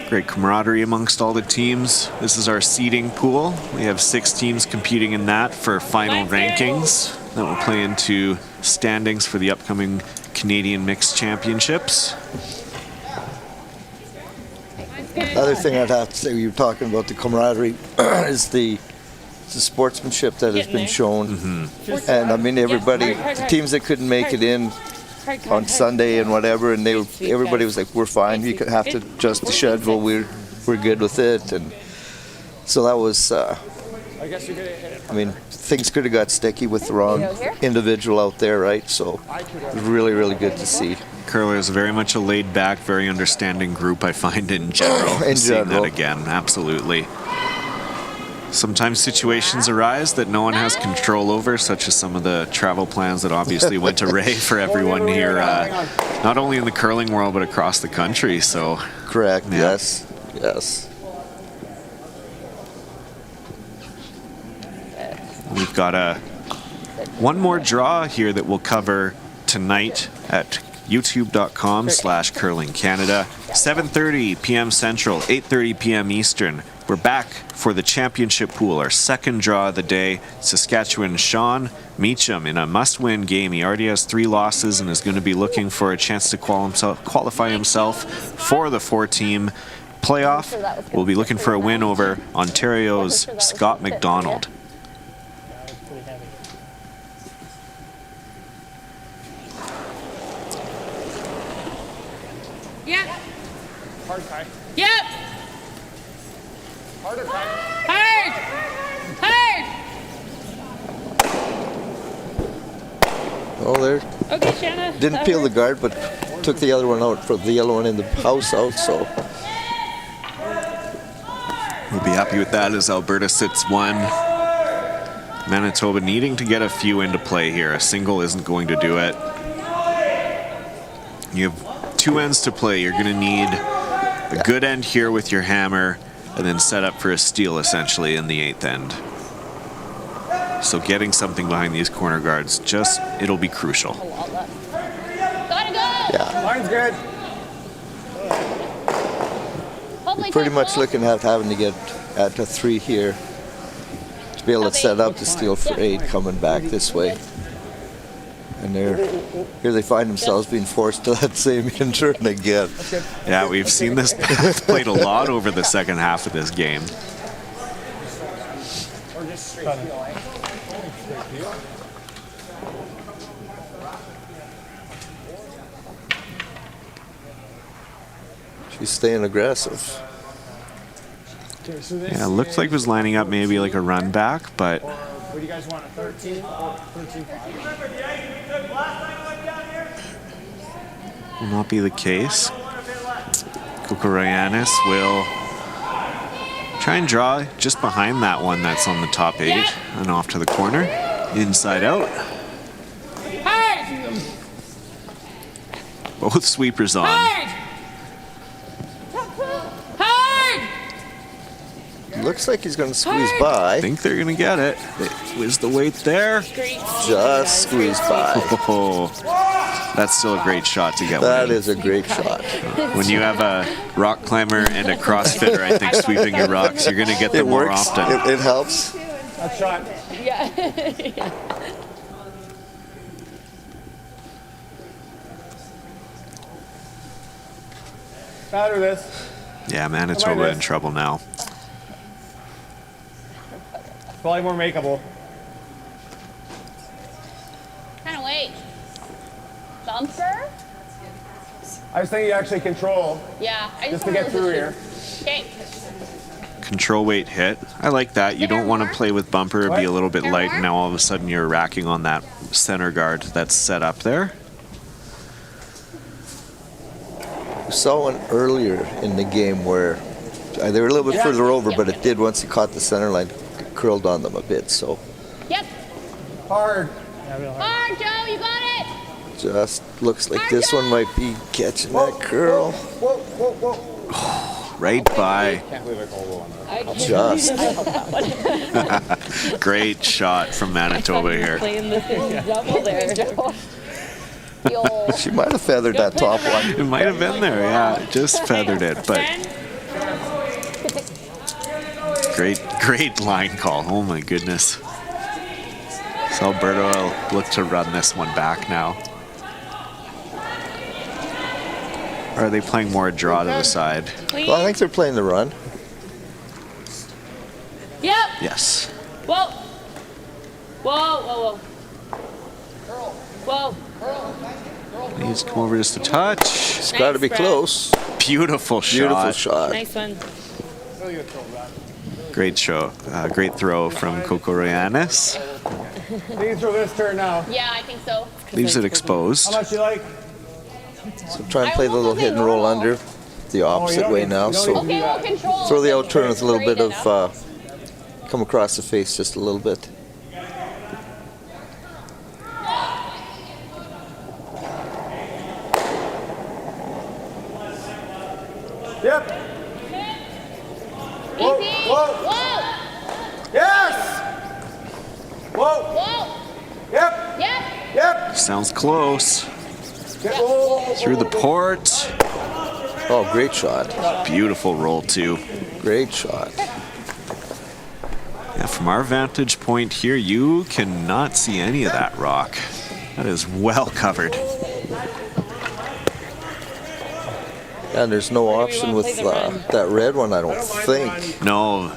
Great camaraderie amongst all the teams. This is our seeding pool. We have 6 teams competing in that for final rankings. That will play into standings for the upcoming Canadian Mixed Championships. Other thing I'd have to say, you were talking about the camaraderie, is the sportsmanship that has been shown. And I mean, everybody, the teams that couldn't make it in on Sunday and whatever, and everybody was like, we're fine, you could have to adjust the schedule, we're good with it. And so that was, I mean, things could have got sticky with the wrong individual out there, right? So it was really, really good to see. Curler is very much a laid-back, very understanding group, I find, in general. Seeing that again, absolutely. Sometimes situations arise that no one has control over, such as some of the travel plans that obviously went awry for everyone here, not only in the curling world, but across the country. So, correct, yeah. Yes. We've got one more draw here that we'll cover tonight at youtube.com/curlingcanada. 7:30 p.m. Central, 8:30 p.m. Eastern. We're back for the championship pool, our second draw of the day. Saskatchewan Sean Meacham in a must-win game. He already has 3 losses and is going to be looking for a chance to qualify himself for the 4-team playoff. We'll be looking for a win over Ontario's Scott McDonald. Yep. Hard tie. Yep. Harder tie. Hard. Hard. Oh, there. Okay, Shanna. Didn't peel the guard, but took the other one out, for the yellow one in the house out, so. We'll be happy with that as Alberta sits 1. Manitoba needing to get a few into play here. A single isn't going to do it. You have 2 ends to play. You're going to need a good end here with your hammer and then set up for a steal essentially in the 8th end. So getting something behind these corner guards, it'll be crucial. Gotta go! Yeah, Line's good. pretty much looking at having to get at a 3 here to be able to set up the steal for 8 coming back this way. And here they find themselves being forced to that same in-turn again. Yeah, we've seen this path played a lot over the second half of this game. Or just straight heel, eh? She's staying aggressive. Okay, so this Yeah, it looked like it was lining up maybe like a run back, but what do you guys want, a 13 or 13-5? will not be the case. Kukurayanis will try and draw just behind that one that's on the top 8 and off to the corner. Inside out. Hard! Both sweepers on. Hard! Hard! Looks like he's going to squeeze by. I think they're going to get it. It was the weight there. Great. Just squeeze by. Oh, that's still a great shot to get That one in. is a great shot. When you have a rock climber and a CrossFitter, I think sweeping your rocks, you're going to get them It more works. often. It helps. That shot. Yeah. Batter this. Yeah, Manitoba in trouble now. Probably more makeable. Kind of wait. Bumper? I was thinking actually control, Yeah. I just to get through here. Okay. Control weight hit. I like that. You don't want to play with bumper, be a little bit light, and now all of a sudden you're racking on that center guard that's set up there. We saw one earlier in the game where they were a little bit further over, but it did once he caught the center line, it curled on them a bit. So Yep. Hard. Hard, Joe. You got it. just looks like this one might be catching that curl. Whoa, whoa, whoa. Right by. Can't believe I called low on that. Just Great shot from Manitoba here. Playing the double there. The old. she might have feathered that top one. It might have been there, yeah. Just feathered it, but great line call. Oh my goodness. So Alberta will look to run this one back now. Or are they playing more a draw to the side? Well, I think they're playing the run. Yep. Yes. Whoa. Whoa, whoa, whoa. Whoa. Needs to come over just a touch. It's got to be Brad. close. Beautiful shot. Beautiful shot. Nice one. Great show. Great throw from Kukurayanis. You can throw this turn now. Yeah, I think so. Leaves it exposed. How much you like? So try and play the little hit and roll under the opposite way now. So Okay, we'll control. throw the out turn with a little bit Straight of come across the face just a little bit. Yep. Easy. Whoa. Whoa. Yes. Whoa. Whoa. Yep. Yep. Yep. Sounds close. Get roll. Through the port. Oh, great shot. Beautiful roll too. Great shot. Yeah, from our vantage point here, you cannot see any of that rock. That is well covered. And there's no Where do we option wanna with play the run? that red one, I don't think. No,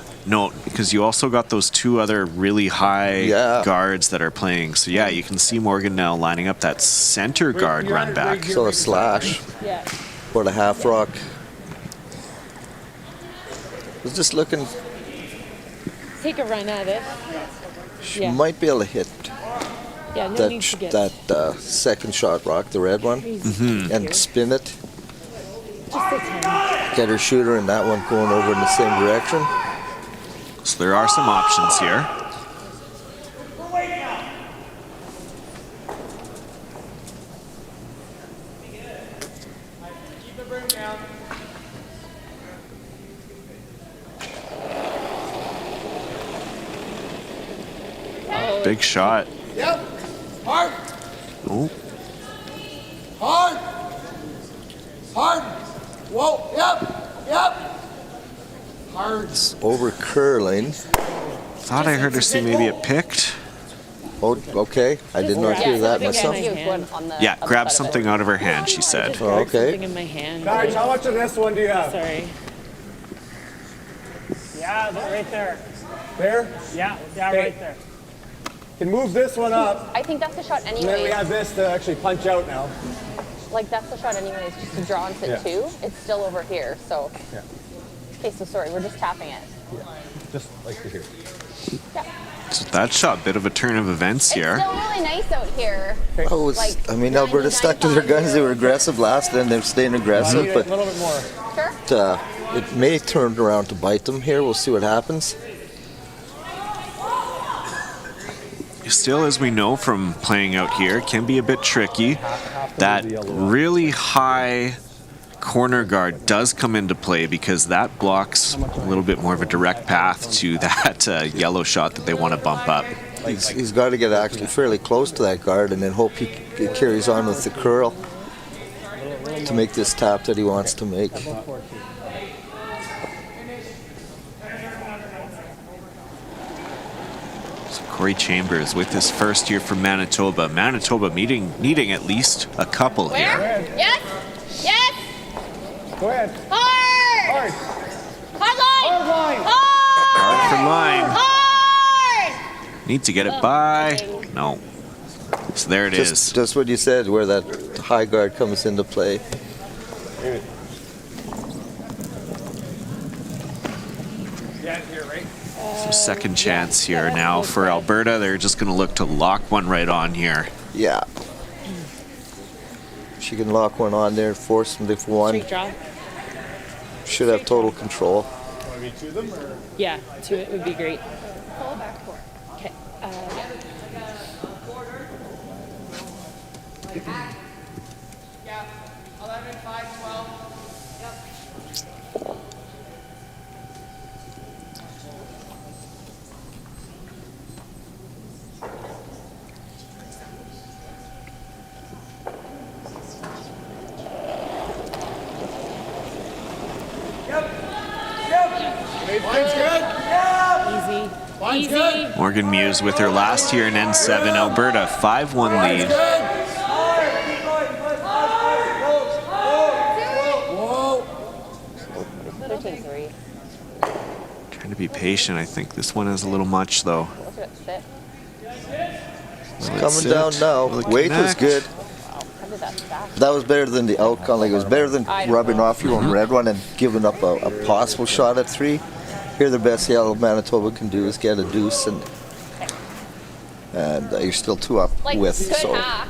because you also got those 2 other really high guards that are playing. So yeah, you can see Morgan now lining up that center guard run back. So a slash Yeah. or the half rock. Was just looking, Take a run at it. she Yeah. might be able to hit Yeah, no need to get that second shot rock, the red one, crazy and here. spin it. Just the 10. Get her shooter and that one going over in the same direction. So there are some options here. Big shot. Yep. Hard. Oh, Hard. Hard. Whoa. Yep. Yep. Hard. Over curling. thought I heard her say maybe it picked. Oh, okay. I did not hear that myself. Yeah, grab something out of her hand, she said. Oh, okay. Something in my hand. Guys, how much of this one do you have? Sorry. Yeah, right there. There? Yeah, Okay. right there. Can move this one up. I think that's the shot And then we anyway. have this to actually punch out now. Like that's the shot anyways, just to draw into Yeah. two. It's still over here, so. Yeah. Okay, so sorry, we're just tapping it. Just like to here. Yeah. So that shot, bit of a turn of events It's here. still really nice out here. Oh, it's, Like, I mean, Alberta stuck to their guns. They were aggressive last, and they're staying I need aggressive. a But little bit more. Sure. it may turn around to bite them here. We'll see what happens. Still, as we know from playing out here, can be a bit tricky. That really high corner guard does come into play because that blocks a little bit more of a direct path to that yellow shot that they want to bump up. He's got to get actually fairly close to that guard and then hope he carries on with the curl to make this tap that he wants to make. So Corey Chambers with his first year for Manitoba. Manitoba needing at least a couple here. Yes. Yes. Go ahead. Hard. Hard. Hard line. Hard line. Hard for line. Hard. Need to get it by. No. So there it is. Just what you said, where that high guard comes into play. Yeah, here, right? So second chance here now for Alberta. They're just going to look to lock one right on here. Yeah. She can lock one on there, force them to one. Straight draw. Should have total control. Want to be to them or? Yeah, to it would be great. Pull back four. Okay. Yeah. 11, 5, 12. Line's good? Easy. Line's Easy. good? Morgan Muse with her last year in N7. Alberta 5-1 Line's lead. good? Whoa. 13-3. Trying to be patient. I think this one is a little much though. Look at it sit. Coming down now. Will it Weight was connect? good. How did that stack? That was better than the outcome. Like it was better than I don't rubbing know. off your own red one and giving up a possible shot at three. Here, the best yellow Manitoba can do is get a deuce, and you're still two up Like with. good So hack.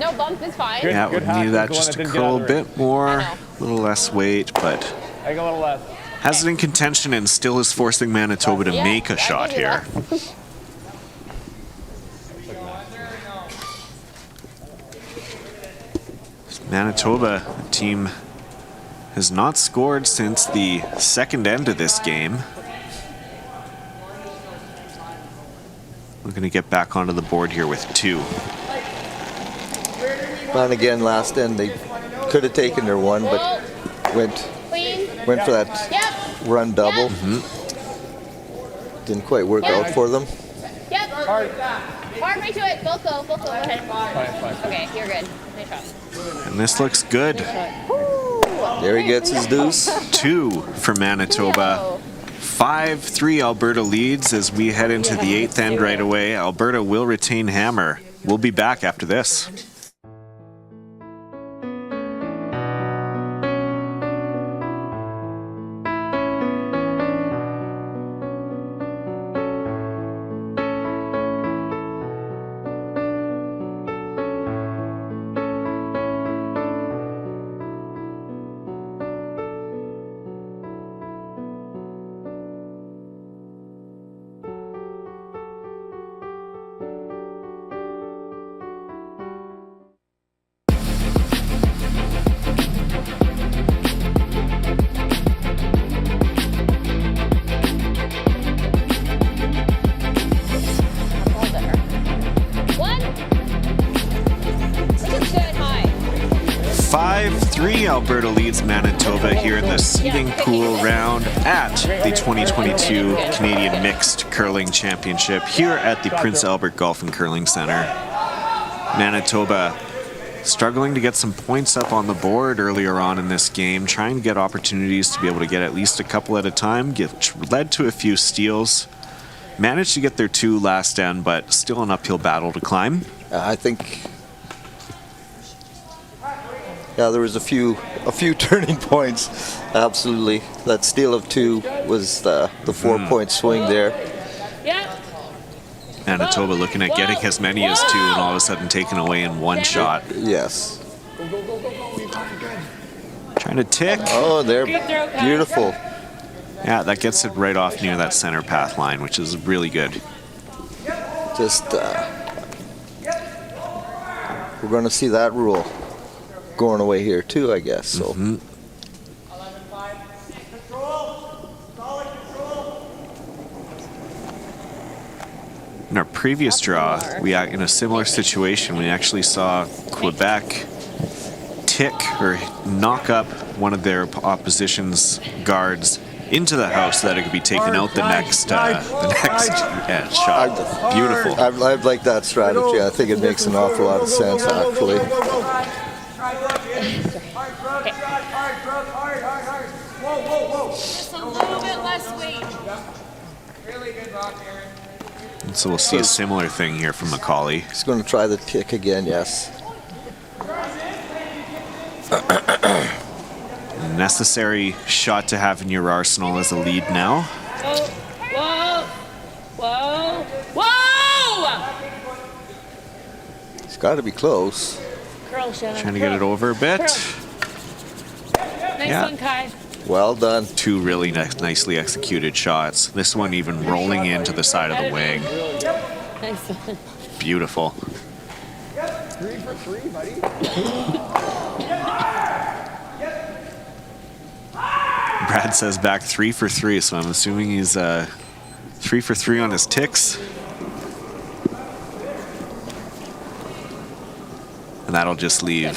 No bump is fine. Yeah, Good would hack need was that the just one to that didn't get curl out a of the bit more, I know. a little less weight, but I go a little left. has it in contention and still is forcing Manitoba to Yeah, make a I shot give you here. that. Manitoba, the team, has not scored since the second end of this game. Looking to get back onto the board here with two. and again, last end they could have taken their one, but went Clean. for that Yep. run double. Didn't quite work out for them. Yep. Hard right to it. Both go. Go ahead. Okay, you're good. Nice shot. And this looks good. There he gets his deuce. Two for Manitoba. 5-3 Alberta leads as we head into the eighth end right away. Alberta will retain hammer. We'll be back after this. 5-3, Alberta leads Manitoba here in the seeding pool round at the 2022 Canadian Mixed Curling Championship here at the Prince Albert Golf and Curling Center. Manitoba struggling to get some points up on the board earlier on in this game, trying to get opportunities to be able to get at least a couple at a time, led to a few steals. Managed to get their 2 last end, but still an uphill battle to climb. I think, yeah, there was a few turning points. Absolutely, that steal of 2 was the 4-point swing there. Yeah. Manitoba looking at getting as many as 2 and all of a sudden taken away in 1 shot. Yes. Trying to tick. Oh, they're beautiful. Yeah, that gets it right off near that center path line, which is really good. Just, we're going to see that rule going away here too, I guess. So. In our previous draw, we in a similar situation, we actually saw Quebec tick or knock up one of their opposition's guards into the house so that it could be taken out the next shot. Beautiful. I like that strategy. I think it makes an awful lot of sense, actually. Just a little bit less weight. Really good block, Aaron. And so we'll see a similar thing here from Macaulay. He's going to try the tick again, yes. Necessary shot to have in your arsenal as a lead now. Whoa. Whoa. Whoa. It's got to be close. Curl, Shannon. Trying to get it over a bit. Nice one, Kai. Well done. 2 really nicely executed shots. This one even rolling into the side of the wing. Nice one. Beautiful. 3 for 3, buddy. Brad says back 3 for 3, so I'm assuming he's 3 for 3 on his ticks. And that'll just leave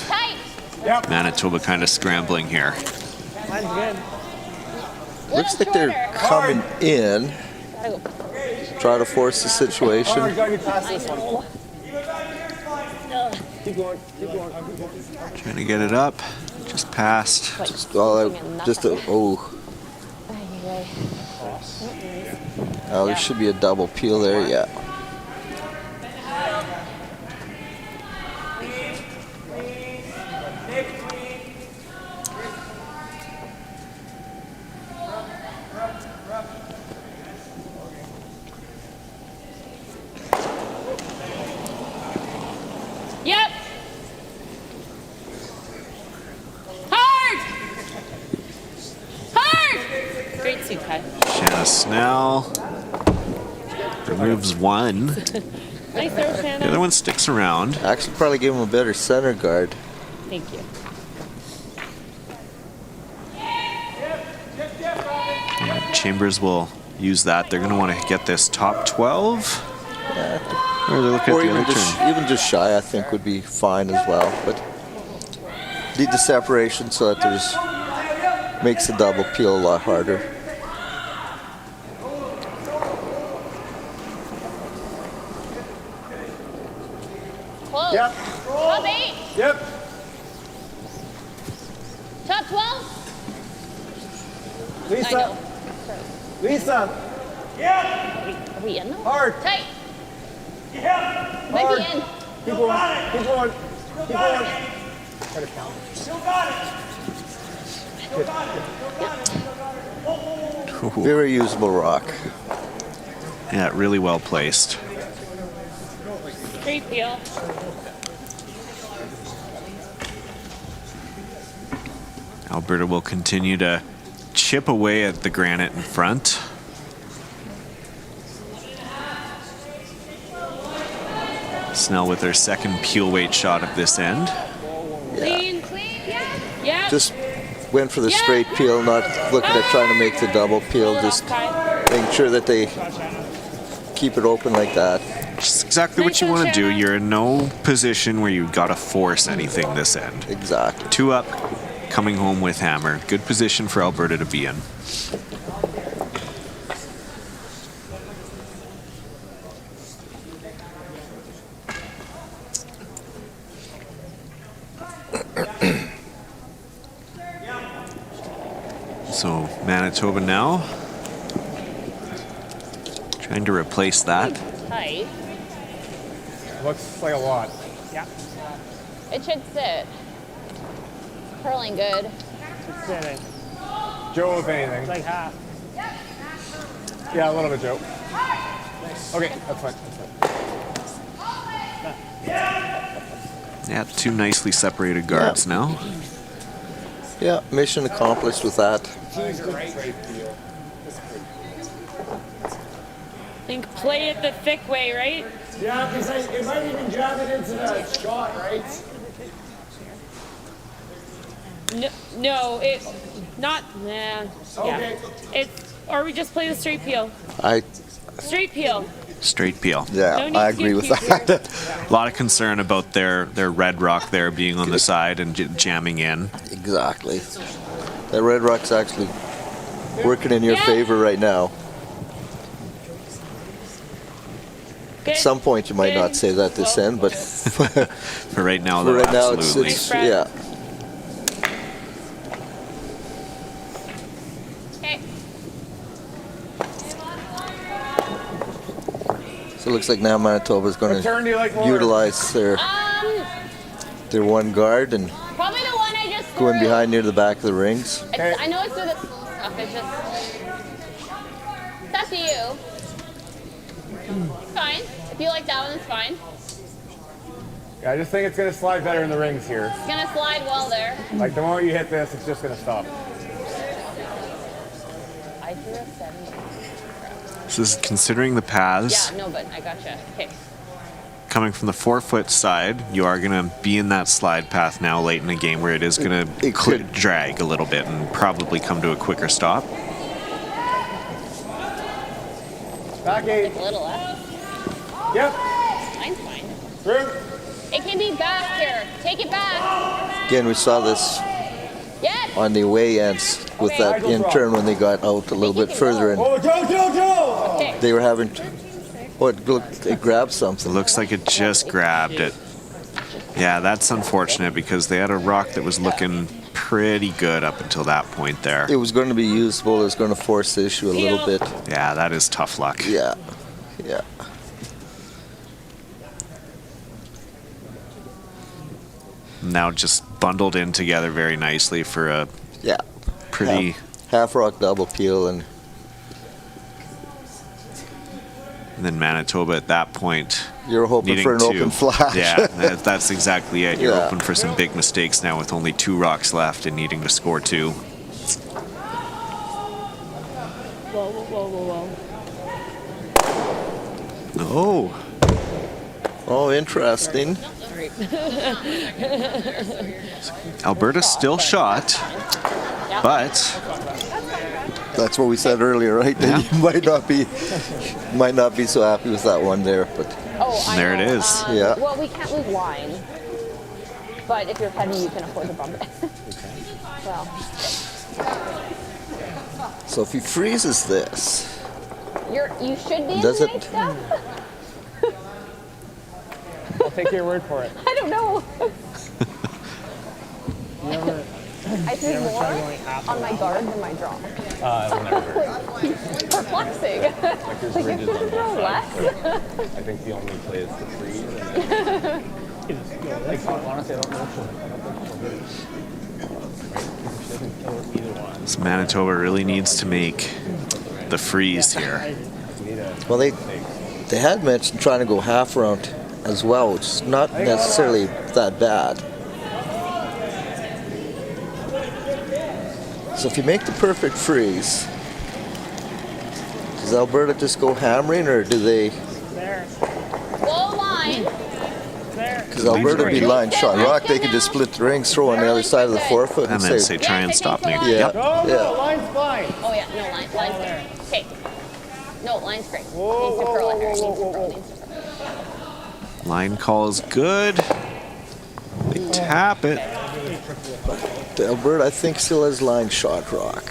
Manitoba kind of scrambling here. Looks like they're coming in. Try to force the situation. Trying to get it up. Just passed. Oh, there should be a double peel there, yeah. Yep. Hard. Great suit, Kai. Shanna Snell removes 1. Nice throw, Shannon. The other one sticks around. Actually, probably give him a better center guard. Thank you. Chambers will use that. They're going to want to get this top 12. Or they're looking Or at the even other turn. even just shy, I think, would be fine as well. But need the separation so that makes the double peel a lot harder. Close. Yep. Top 8. Yep. Top 12. Lisa. Lisa. Are we in though? Hard. Tight. Yeah. Might be in. Keep going. Keep going. Keep going. Try to count. Still got it. Very usable rock. Yeah, really well placed. Great peel. Alberta will continue to chip away at the granite in front. Snell with her second peel weight shot of this end. Clean. Yeah. Just went for the straight peel, not looking at trying to make the double peel. Just making sure that they keep it open like that. Just exactly what Nice you one, want to do. Shannon. You're in no position where you've got to force anything this end. Exactly. 2 up, coming home with hammer. Good position for Alberta to be in. So Manitoba now trying to replace that. Tight. Looks like a lot. Yeah. It should sit. Curling good. It's sitting. Joe, if anything. It's like half. Yeah, a little bit, Joe. Okay, that's fine. Yeah, 2 nicely separated guards now. Yeah, mission accomplished with that. Think play it the thick way, right? Yeah, because it might even jam it into the shot, right? No, it not. Nah. Yeah. Okay. It's or we just play the straight peel. Straight peel. Straight peel. Yeah, No need I to agree get with cute that. A lot of concern about their red rock there being on the side and jamming in. Exactly. That red rock's actually working in your Yeah. favor right now. Good. At some point, you might Good. not say that this end, but For right now, for though, right now, absolutely. it's Brad. yeah. Okay. So it looks like now Manitoba's going What turn do you like to more? utilize their one guard and Probably the one I just go in threw. behind near the back of the rings. It's, I know it's through the small stuff. It's just. It's up to you. It's fine. If you like that one, it's fine. Yeah, I just think it's going to slide better in the rings here. It's gonna slide well there. Like the moment you hit this, it's just going to stop. I threw a 70. This is considering the paths. Yeah, no, but I gotcha. Okay. Coming from the 4-foot side, you are going to be in that slide path now late in the game where it is going It to could. drag a little bit and probably come to a quicker stop. Back 8. Like a little left. Yep. Mine's fine. Through. It can be back here. Take it back. Again, we saw this Yes. on the away ends with Okay. that in turn when they got out a little bit further and Oh, Joe! Okay. they were having. Oh, it grabbed It something. looks like it just grabbed it. Yeah, that's unfortunate because they had a rock that was looking pretty good up until that point there. It was going to be usable. It was going to force the issue a little bit. Yeah, that is tough luck. Yeah, yeah. Now just bundled in together very nicely for a Yeah. pretty... Half rock double peel and And then Manitoba at that point you're hoping needing for an to, open flash. Yeah, that's exactly it. You're Yeah. open for some big mistakes now with only 2 rocks left and needing to score 2. Whoa, whoa, whoa, whoa, whoa. Oh, Oh, interesting. Alberta still shot, but That's what we said earlier, right? That you might not be so happy with that one there, but Oh, I There it know. is. Yeah. Well, we can't lose line. But if you're heavy, you can afford to bump it. Well, so if he freezes this, you should be in Does the it- nice stuff. I'll take your word for it. I don't know. You never, I threw never more try going half on my guard than my draw. It'll never hurt. Perplexing. Like there's Like you ridges should on throw both sides. less. So I think the only play is the trees. Like, honestly, I don't know. She doesn't kill either one. so Manitoba really needs to make the freeze here. well, they had mentioned trying to go half round as well, which is not necessarily that bad. So if you make the perfect freeze, does Alberta just go hammering, or do they? there, Low line. there. Because Alberta be line shot rock, they could just split the rings, throw on the other side of the 4-foot, And then say try and stop me. yeah, No, yeah. line's fine. Oh yeah, no, line's good. Okay. No, line's great. Needs to curl it here. Needs to curl. Line call is good. They tap it. Alberta, I think, still has line shot rock.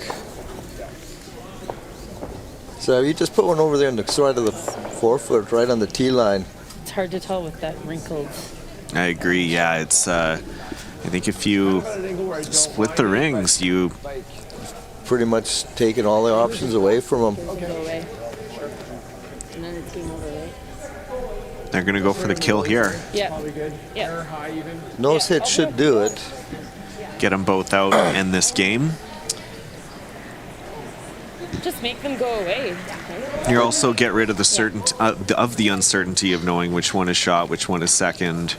So you just put one over there in the side of the 4-foot, right on the tee line. It's hard to tell with that wrinkled. I agree. Yeah, it's. I think if you split the rings, you Pretty much taking all the options away from them. Go away. And then it's game over, right? they're gonna go for the kill here. Yeah. Probably good. Yeah. Air high even. Nose hit should do it. Get them both out in this game. Just make them go away. You also get rid of the the uncertainty of knowing which one is shot, which one is second.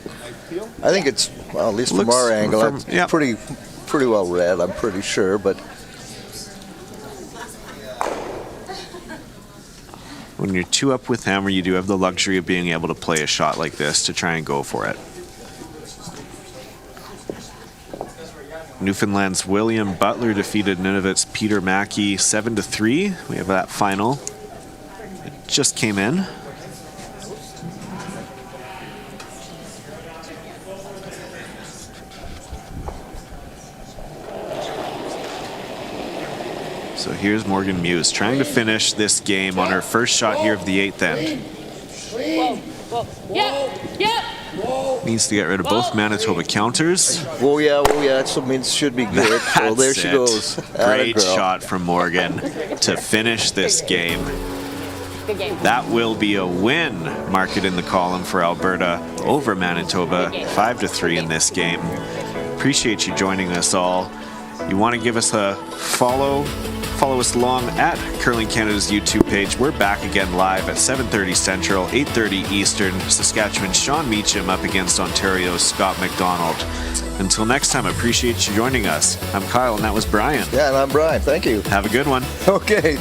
I think it's, well, at least from Looks- our angle, from- it's yeah. pretty well read, I'm pretty sure, but When you're 2 up with hammer, you do have the luxury of being able to play a shot like this to try and go for it. Newfoundland's William Butler defeated Nunavut's Peter Mackey 7-3. We have that final. It just came in. So here's Morgan Muse trying to finish this game on her first shot here of the 8th end. Whoa. Yeah. Needs to get rid of both Manitoba counters. oh yeah, so it means should be good. So there That's she it. goes. Great Atta girl. shot from Morgan to finish this game. Good game. That will be a win. Mark it in the column for Alberta over Manitoba, 5-3 in this game. Appreciate you joining us all. You want to give us a follow us along at Curling Canada's YouTube page. We're back again live at 7:30 Central, 8:30 Eastern. Saskatchewan's Sean Meacham up against Ontario's Scott McDonald. Until next time, I appreciate you joining us. I'm Kyle, and that was Brian. Yeah, and I'm Brian. Thank you. Have a good one. Okay.